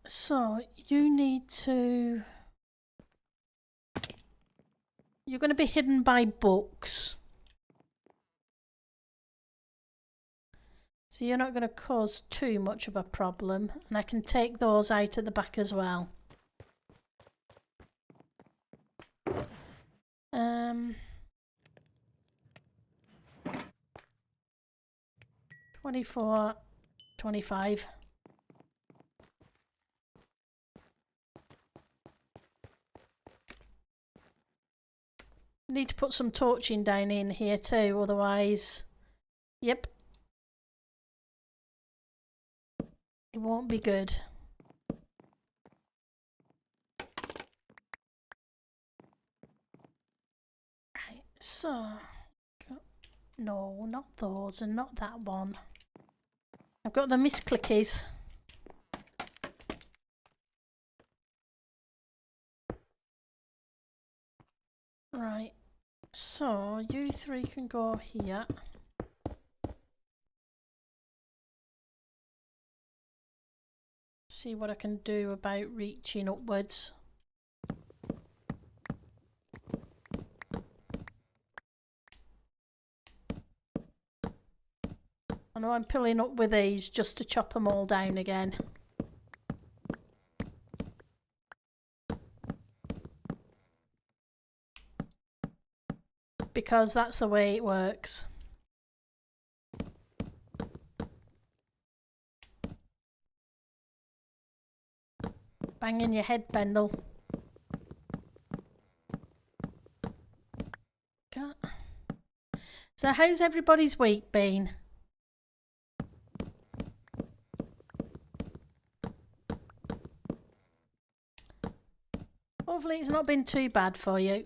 So, you need to... You're going to be hidden by books. So you're not going to cause too much of a problem. And I can take those out at the back as well. 24, 25. Need to put some torching down in here too, otherwise, yep, it won't be good. Right, so, no, not those and not that one. I've got the misclickies. Right, so you three can go here. See what I can do about reaching upwards. I know I'm pulling up with these just to chop them all down again. Because that's the way it works. Banging your head, Bendel. So how's everybody's week been? Hopefully it's not been too bad for you.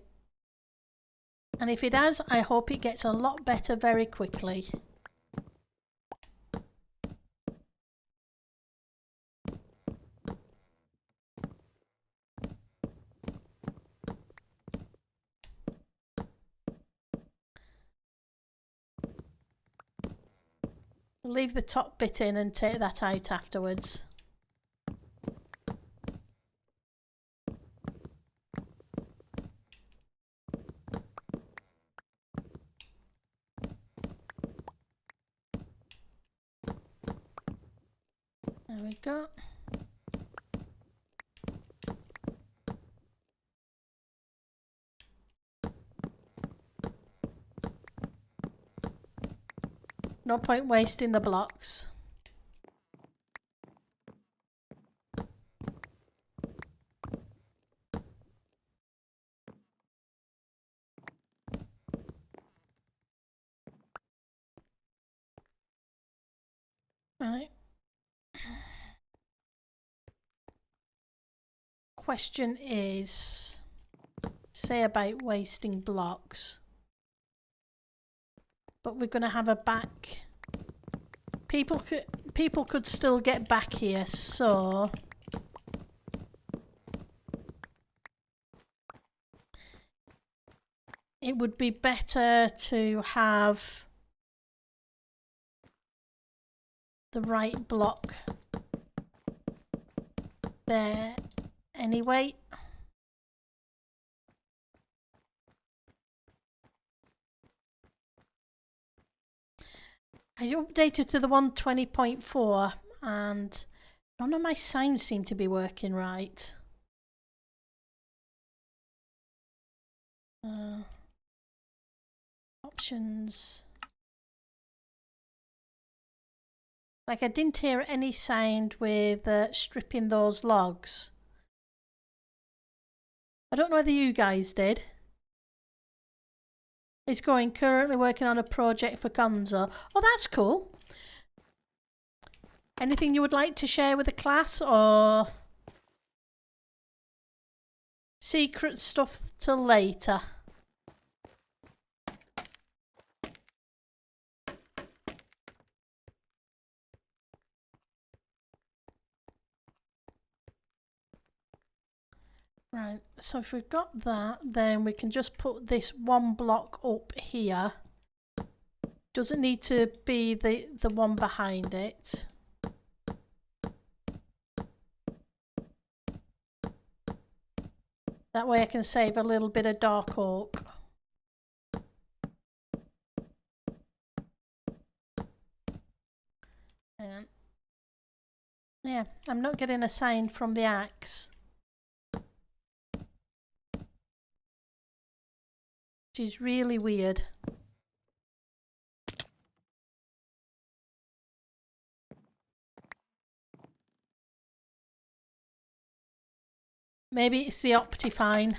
And if it has, I hope it gets a lot better very quickly. Leave the top bit in and take that out afterwards. There we go. No point wasting the blocks. Right. Question is, say about wasting blocks, but we're going to have a back. People could still get back here, so it would be better to have the right block there anyway. I updated to the 120.4 and none of my sounds seem to be working right. Options. Like I didn't hear any sound with stripping those logs. I don't know whether you guys did. It's going, currently working on a project for Gonzo. Oh, that's cool. Anything you would like to share with the class, or secret stuff till later? Right, so if we've got that, then we can just put this one block up here. Doesn't need to be the one behind it. That way I can save a little bit of dark oak. Yeah, I'm not getting a sign from the axe. Which is really weird. Maybe it's the Optifine.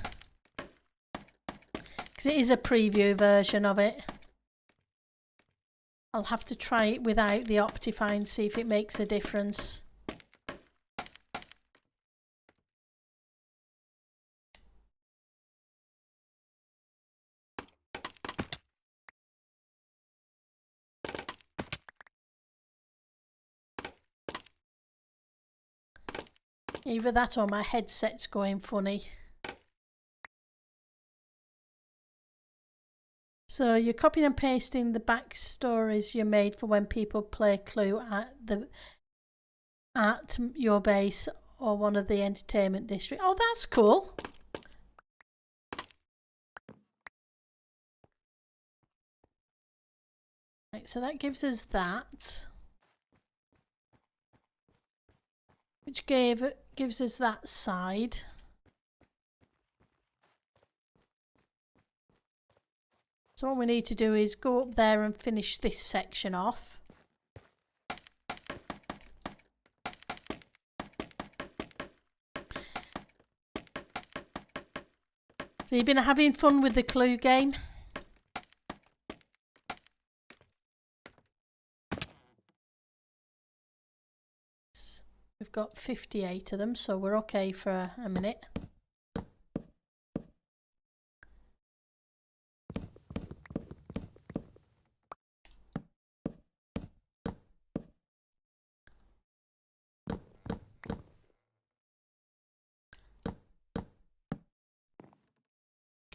because it is a preview version of it. I'll have to try it without the Optifine, see if it makes a difference. Either that or my headset's going funny. So you're copying and pasting the backstories you made for when people play Clue at your base or one of the entertainment districts. Oh, that's cool. Right, so that gives us that. Which gives us that side. So what we need to do is go up there and finish this section off. So you've been having fun with the Clue game? We've got 58 of them, so we're okay for a minute.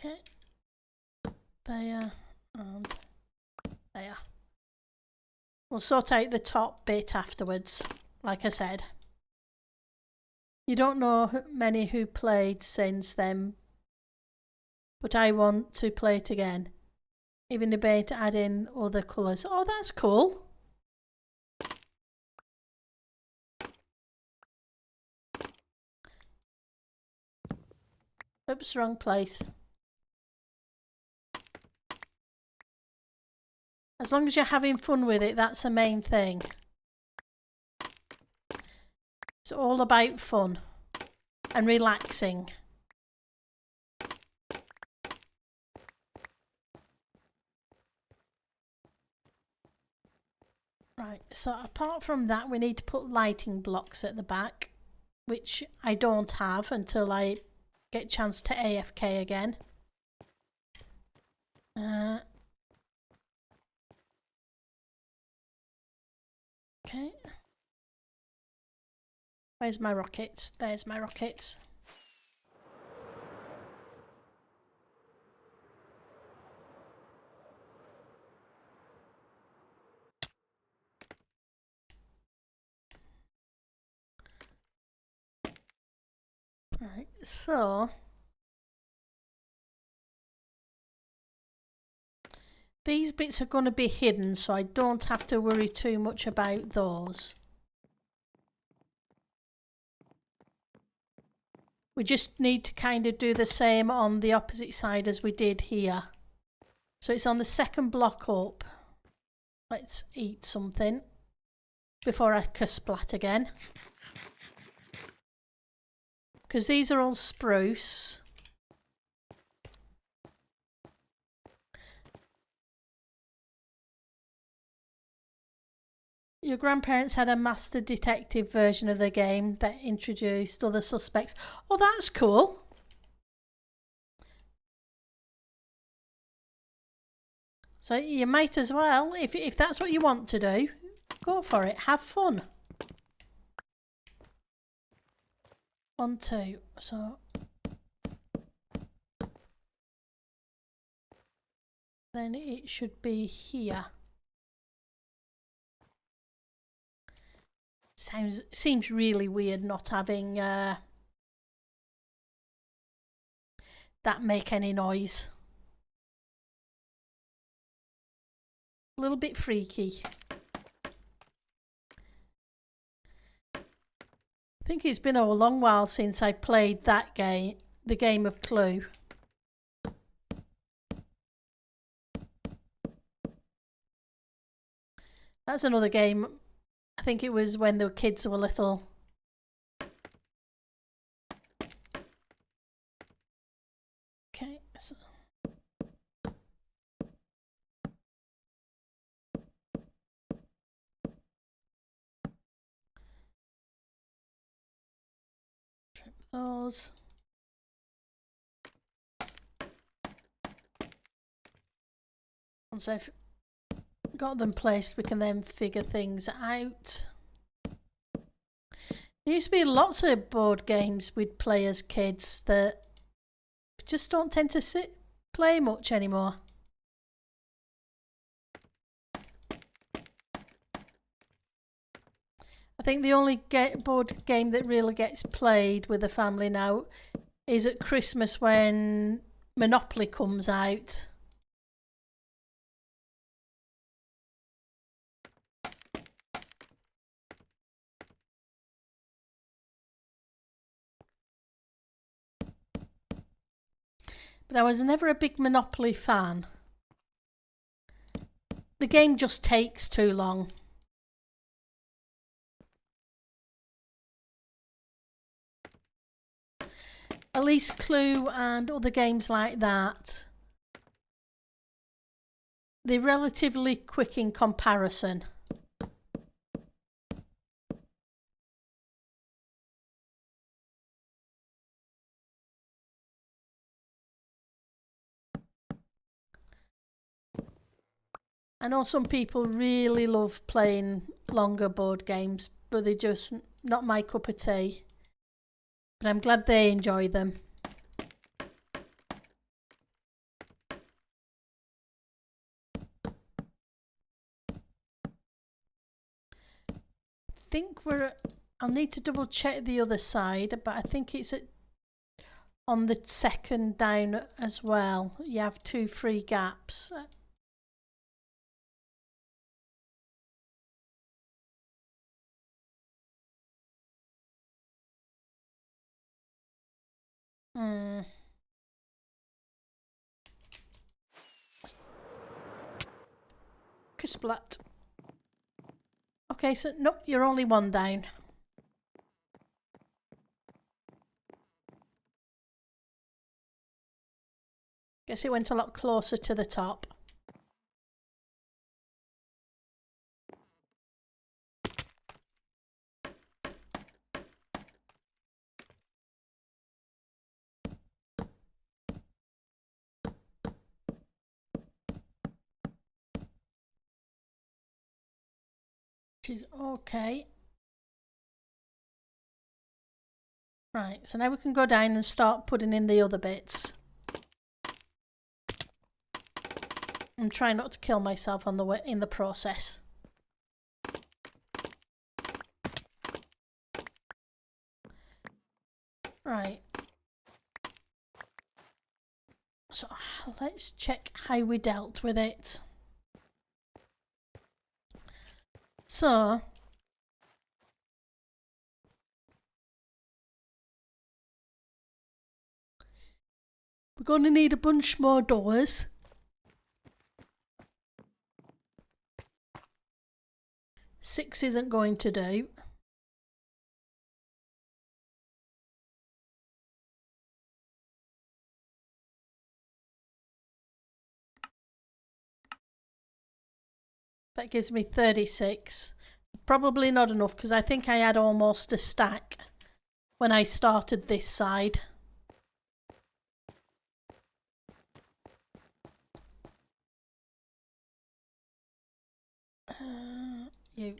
Okay, there and there. We'll sort out the top bit afterwards, like I said. You don't know many who played since then, but I want to play it again. Even debate to add in other colours. Oh, that's cool. Oops, wrong place. As long as you're having fun with it, that's the main thing. It's all about fun and relaxing. Right, so apart from that, we need to put lighting blocks at the back, which I don't have until I get a chance to AFK again. Okay. Where's my rockets? There's my rockets. Right, so these bits are going to be hidden, so I don't have to worry too much about those. We just need to kind of do the same on the opposite side as we did here. So it's on the second block up. Let's eat something before I splat again. Because these are all spruce. Your grandparents had a master detective version of the game that introduced other suspects. Oh, that's cool. So you might as well, if that's what you want to do, go for it. Have fun. 1, 2. So then it should be here. Seems really weird not having that make any noise. A little bit freaky. I think it's been a long while since I played that game, the game of Clue. That's another game. I think it was when the kids were little. Okay, so those. Once I've got them placed, we can then figure things out. There used to be lots of board games we'd play as kids that just don't tend to play much anymore. I think the only board game that really gets played with the family now is at Christmas when Monopoly comes out. But I was never a big Monopoly fan. The game just takes too long. At least Clue and other games like that, they're relatively quick in comparison. I know some people really love playing longer board games, but they're just not my cup of tea. But I'm glad they enjoy them. I think I'll need to double check the other side, but I think it's on the second down as well. You have 2 free gaps. Splat. Okay, so nope, you're only 1 down. Guess it went a lot closer to the top. Which is okay. Right, so now we can go down and start putting in the other bits. I'm trying not to kill myself on the way in the process. Right. So let's check how we dealt with it. So we're going to need a bunch more doors. Six isn't going to do. That gives me 36. Probably not enough because I think I had almost a stack when I started this side. You.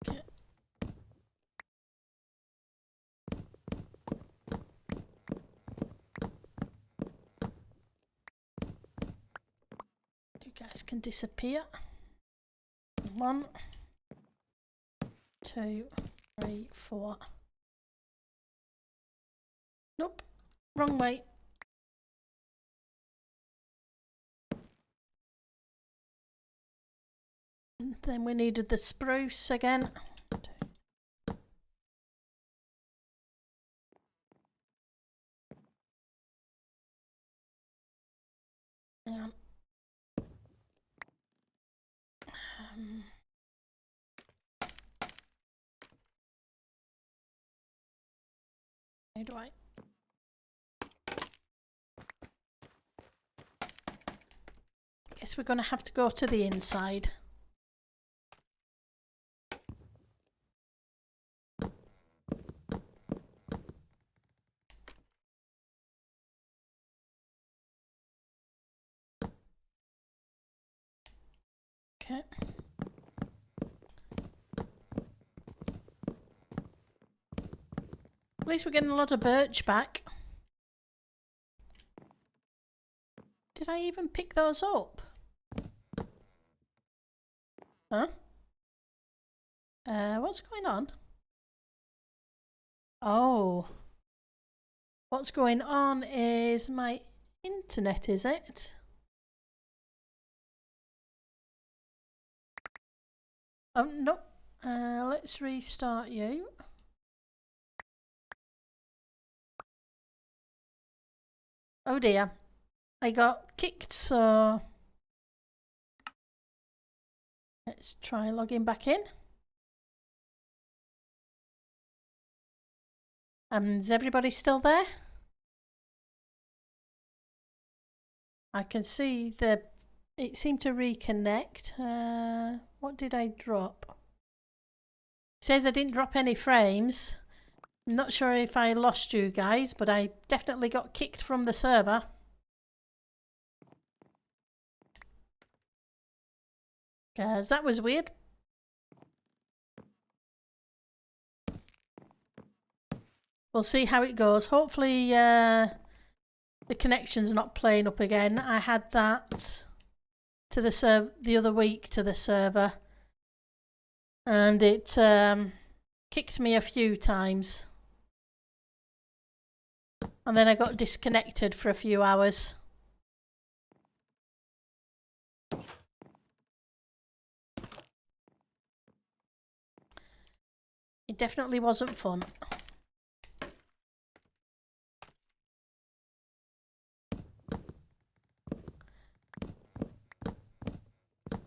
Okay. You guys can disappear. 1, 2, 3, 4. Nope, wrong way. And then we needed the spruce again. Hang on. How do I? Guess we're going to have to go to the inside. Okay. At least we're getting a lot of birch back. Did I even pick those up? Huh? What's going on? Oh. What's going on is my internet, is it? Oh, no. Let's restart you. Oh dear. I got kicked, so let's try logging back in. Is everybody still there? I can see that it seemed to reconnect. What did I drop? It says I didn't drop any frames. I'm not sure if I lost you guys, but I definitely got kicked from the server. Because that was weird. We'll see how it goes. Hopefully the connection's not playing up again. I had that to the other week to the server, and it kicked me a few times. And then I got disconnected for a few hours. It definitely wasn't fun.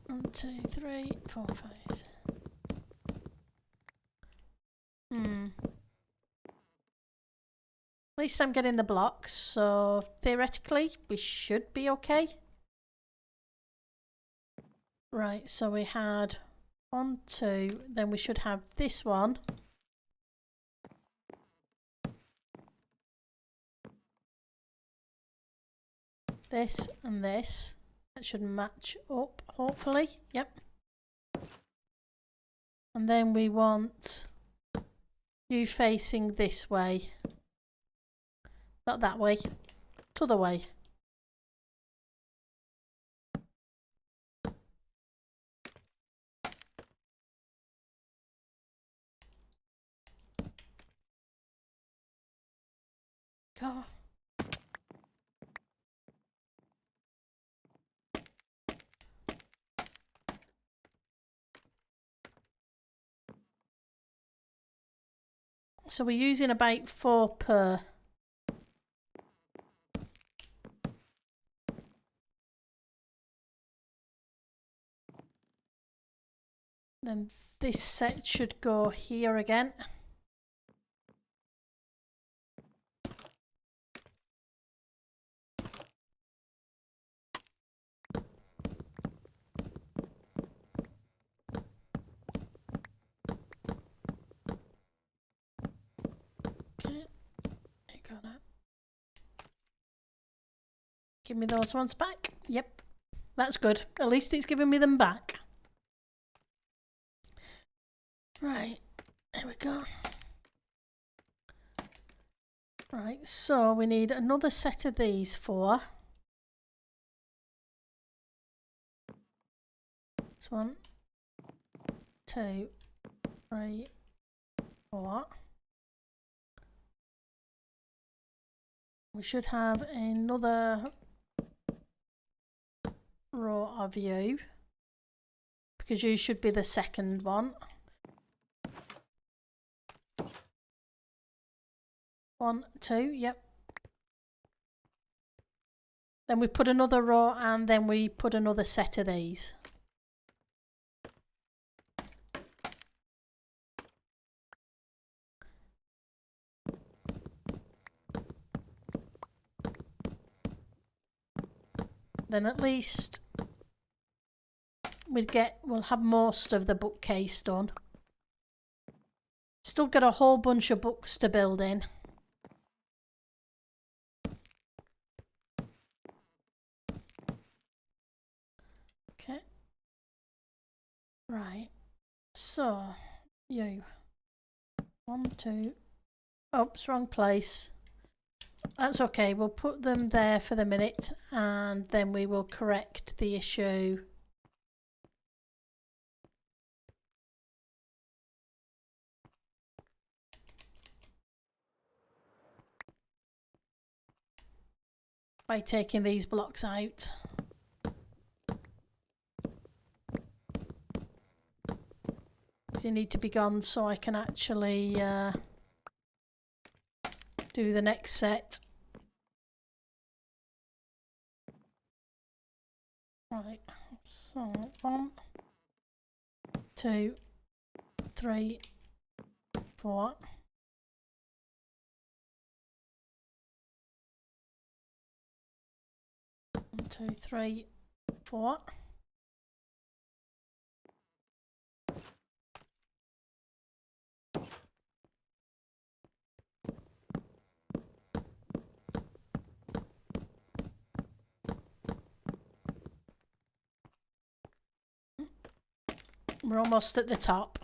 One, two, three, 4, 5. At least I'm getting the blocks, so theoretically we should be okay. Right, so we had 1, 2, then we should have this one. This and this. That should match up, hopefully. Yep. And then we want you facing this way. Not that way. The other way. Go. So we're using about 4 per. Then this set should go here again. Okay, I got it. Give me those ones back. Yep, that's good. At least it's giving me them back. Right, there we go. Right, so we need another set of these 4. It's 1, 2, 3, 4. We should have another row of you, because you should be the second one. 1, 2, yep. Then we put another row, and then we put another set of these. Then at least we'll have most of the bookcase done. Still got a whole bunch of books to build in. Okay. Right. So, you. 1, 2. Oops, wrong place. That's okay. We'll put them there for the minute and then we will correct the issue. By taking these blocks out. They need to be gone so I can actually do the next set. Right, so 1, 2, 3, 4. 1, 2, 3, 4. We're almost at the top.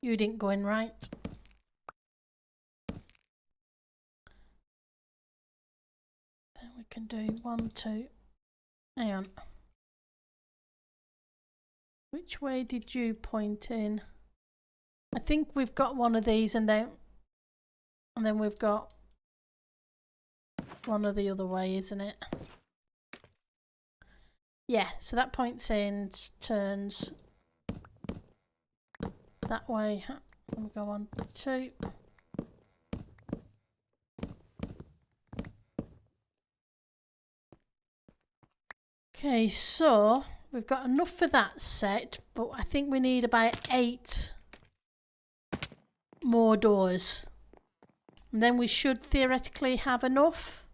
You didn't go in right. Then we can do 1, 2. Hang on. Which way did you point in? I think we've got one of these and then we've got one of the other way, isn't it? Yeah, so that points in, turns that way. And we go on 2. Okay, so we've got enough for that set, but I think we need about 8 more doors. And then we should theoretically have enough.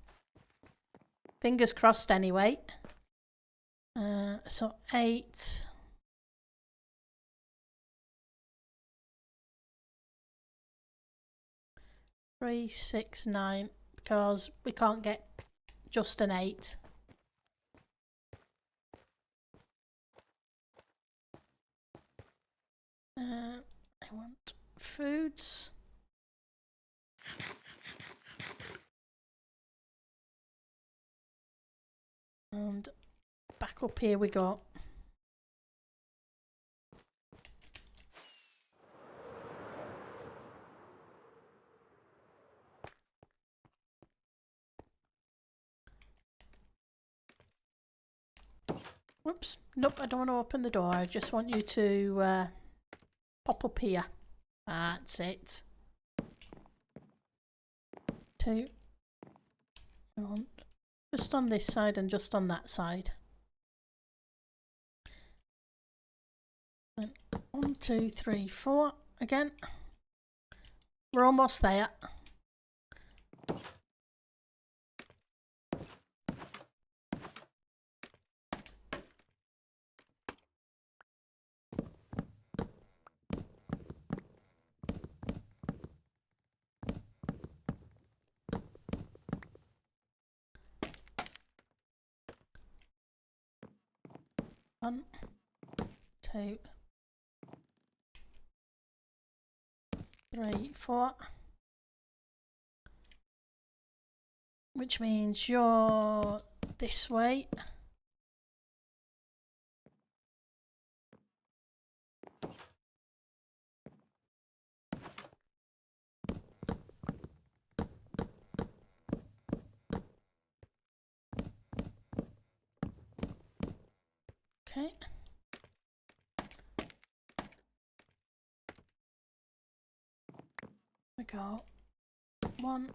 Fingers crossed anyway. So 8. Three, 6, 9, because we can't get just an 8. I want foods. And back up here we go. Whoops. Nope, I don't want to open the door. I just want you to pop up here. That's it. 2. I want just on this side and just on that side. Then 1, 2, 3, 4 again. We're almost there. One, 2, 3, 4. Which means you're this way. Okay. We go 1,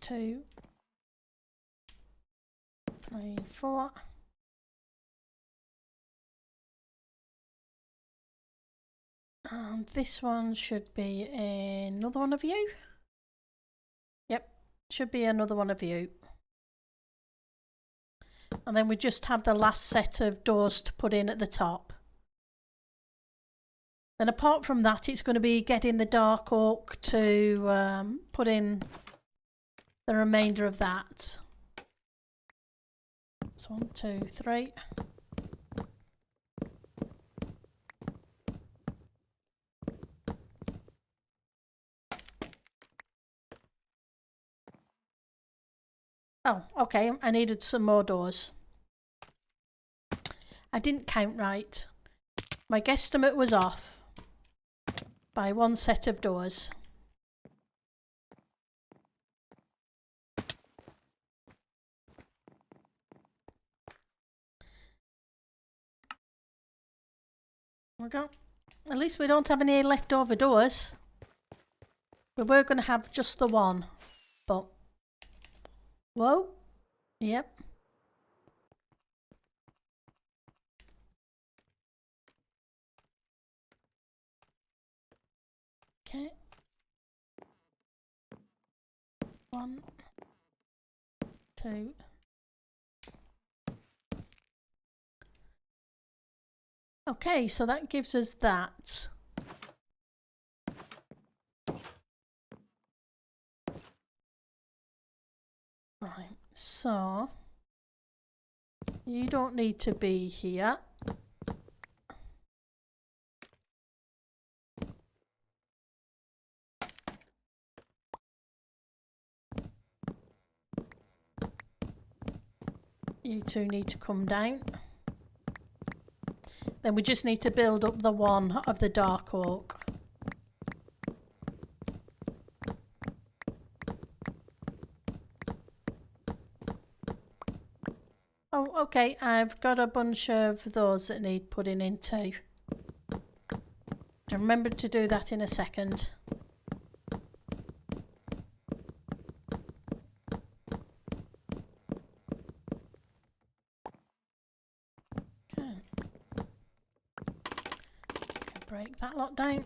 2, 3, 4. And this one should be another one of you. Yep, should be another one of you. And then we just have the last set of doors to put in at the top. Then apart from that, it's going to be getting the dark oak to put in the remainder of that. That's 1, 2, 3. Oh, okay, I needed some more doors. I didn't count right. My guesstimate was off by 1 set of doors. We go. At least we don't have any leftover doors. We were going to have just the one, but whoa, yep. Okay. 1, 2. Okay, so that gives us that. Right, so you don't need to be here. You two need to come down. Then we just need to build up the one of the dark oak. Oh, okay, I've got a bunch of those that need putting in too. Remember to do that in a second. Okay. Break that lot down.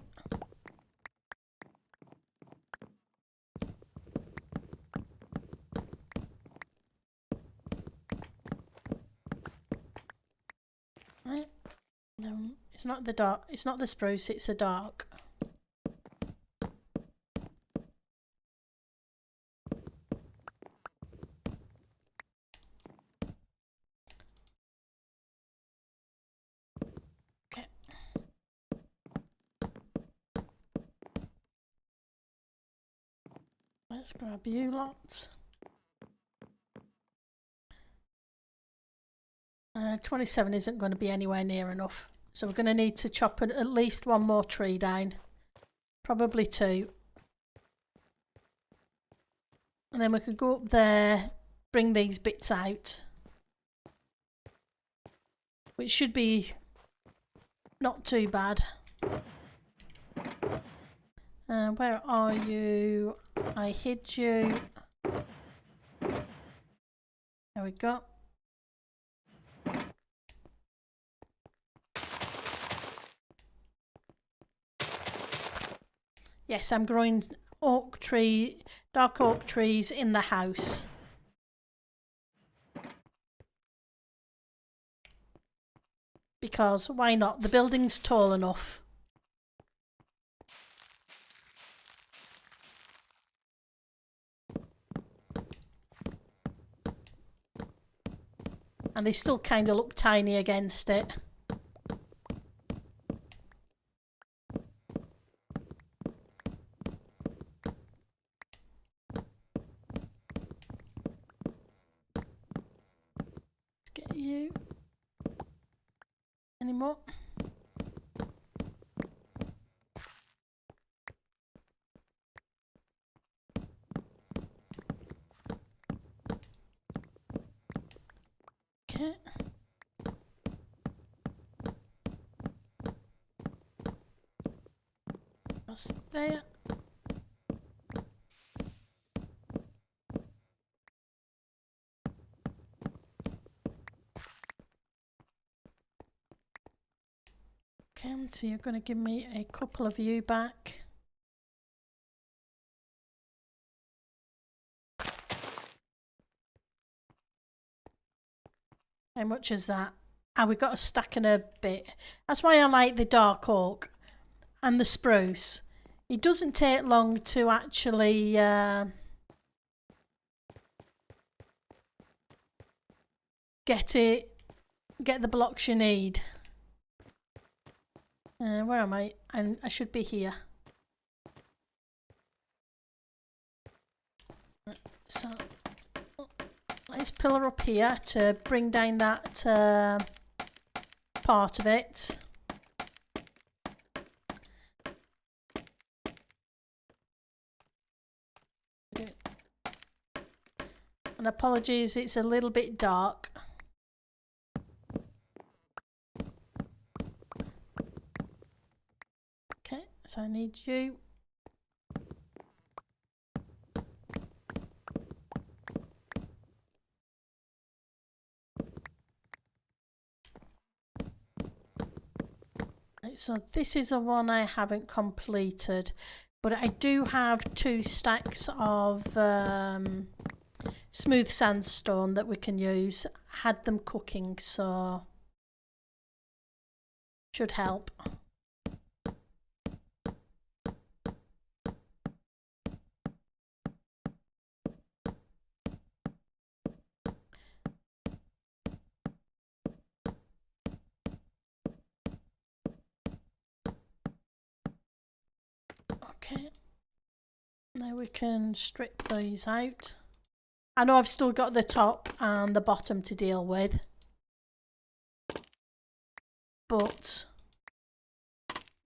Right. No, it's not the dark. It's not the spruce. It's the dark. Okay. Let's grab you lot. 27 isn't going to be anywhere near enough. So we're going to need to chop at least 1 more tree down. Probably 2. And then we could go up there, bring these bits out. Which should be not too bad. Where are you? I hid you. There we go. Yes, I'm growing dark oak trees in the house. Because why not? The building's tall enough. And they still kind of look tiny against it. You any more? Okay. That's there. Okay, so you're going to give me a couple of you back. How much is that? Ah, we got a stack and a bit. That's why I like the dark oak and the spruce. It doesn't take long to actually get the blocks you need. Where am I? I should be here. So let's pillar up here to bring down that part of it. And apologies, it's a little bit dark. Okay, so I need you. Right, so this is the one I haven't completed, but I do have 2 stacks of smooth sandstone that we can use. Had them cooking, so should help. Okay, now we can strip these out. I know I've still got the top and the bottom to deal with, but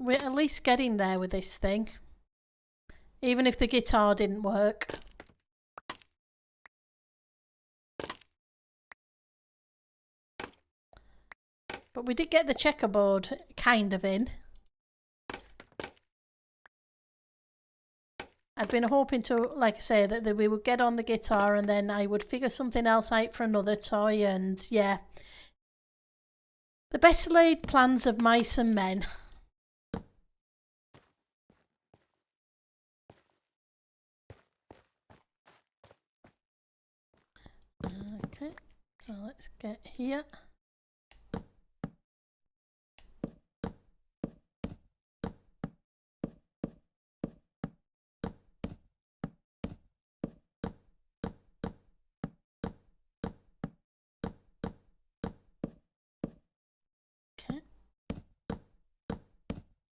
we're at least getting there with this thing, even if the guitar didn't work. But we did get the checkerboard kind of in. I'd been hoping to, like I say, that we would get on the guitar and then I would figure something else out for another toy, and yeah. The best laid plans of mice and men. Okay, so let's get here. Okay.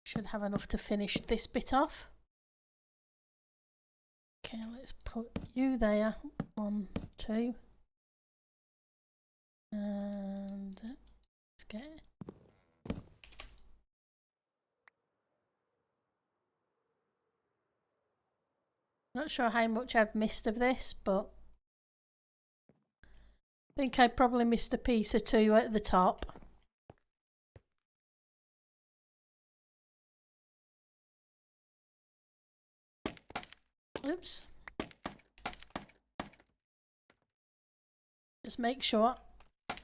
Should have enough to finish this bit off. Okay, let's put you there. 1, 2. And let's get it. Not sure how much I've missed of this, but I think I probably missed a piece or 2 at the top. Oops. Just make sure.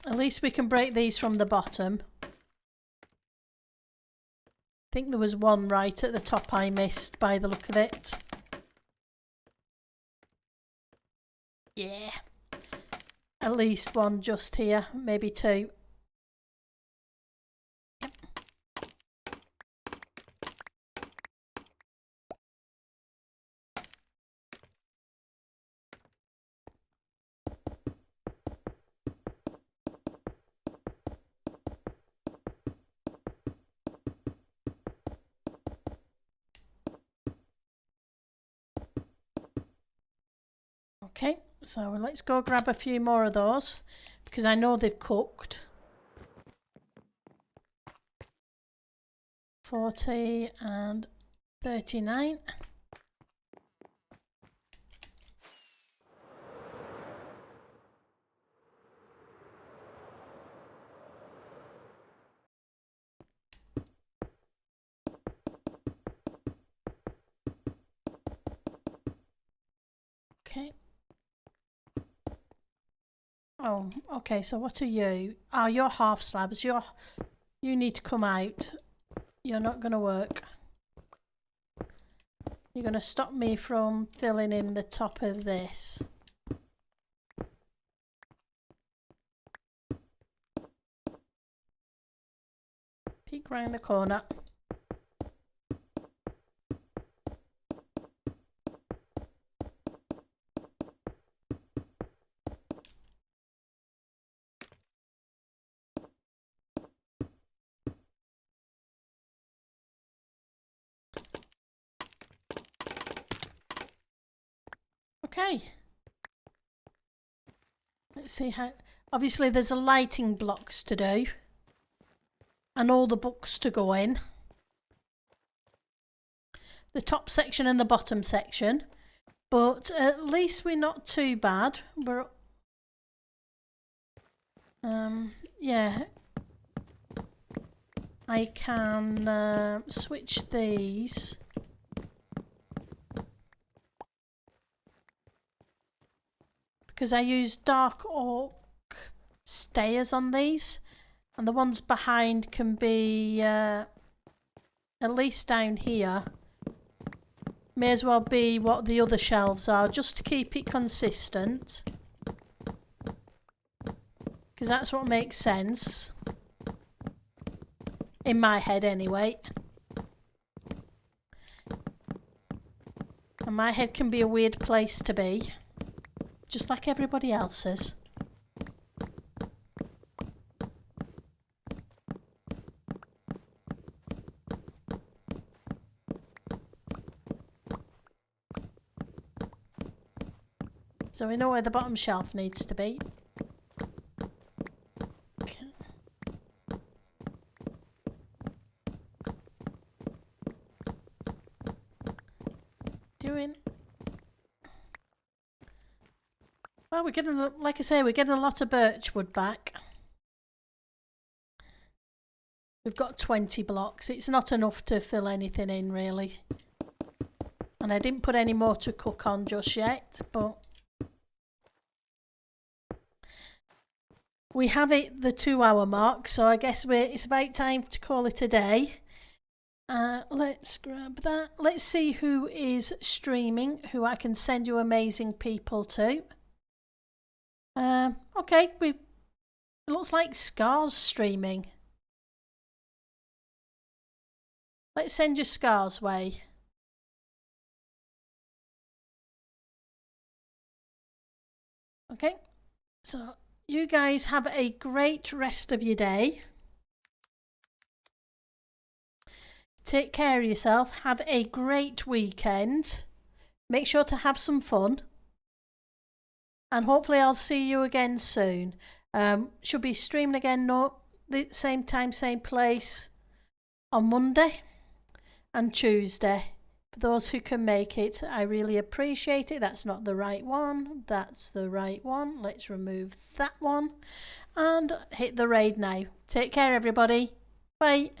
At least we can break these from the bottom. I think there was one right at the top I missed by the look of it. Yeah. At least one just here, maybe 2. Yep. Okay, so let's go grab a few more of those because I know they've cooked. 40 and 39. Okay. Oh, okay, so what are you? Oh, you're half slabs. You need to come out. you're not going to work. You're going to stop me from filling in the top of this. Peek round the corner. Okay. Let's see how... Obviously there's a lighting blocks to do. And all the books to go in. The top section and the bottom section. But at least we're not too bad. We're... yeah. I can switch these. Because I use dark oak stairs on these, and the ones behind can be at least down here. May as well be what the other shelves are, just to keep it consistent. Because that's what makes sense. In my head anyway. And my head can be a weird place to be. Just like everybody else's. So we know where the bottom shelf needs to be. Okay. Well, we're getting, like I say, we're getting a lot of birch wood back. We've got 20 blocks. It's not enough to fill anything in, really. And I didn't put any more to cook on just yet, but we have hit the 2-hour mark, so I guess it's about time to call it a day. Let's grab that. Let's see who is streaming, who I can send you amazing people to. Okay, it looks like Scar's streaming. Let's send you Scar's way. Okay, so you guys have a great rest of your day. Take care of yourself. Have a great weekend. Make sure to have some fun. And hopefully I'll see you again soon. Should be streaming again, the same time, same place on Monday and Tuesday. For those who can make it, I really appreciate it. That's not the right one. That's the right one. Let's remove that one and hit the raid now. Take care, everybody. Bye.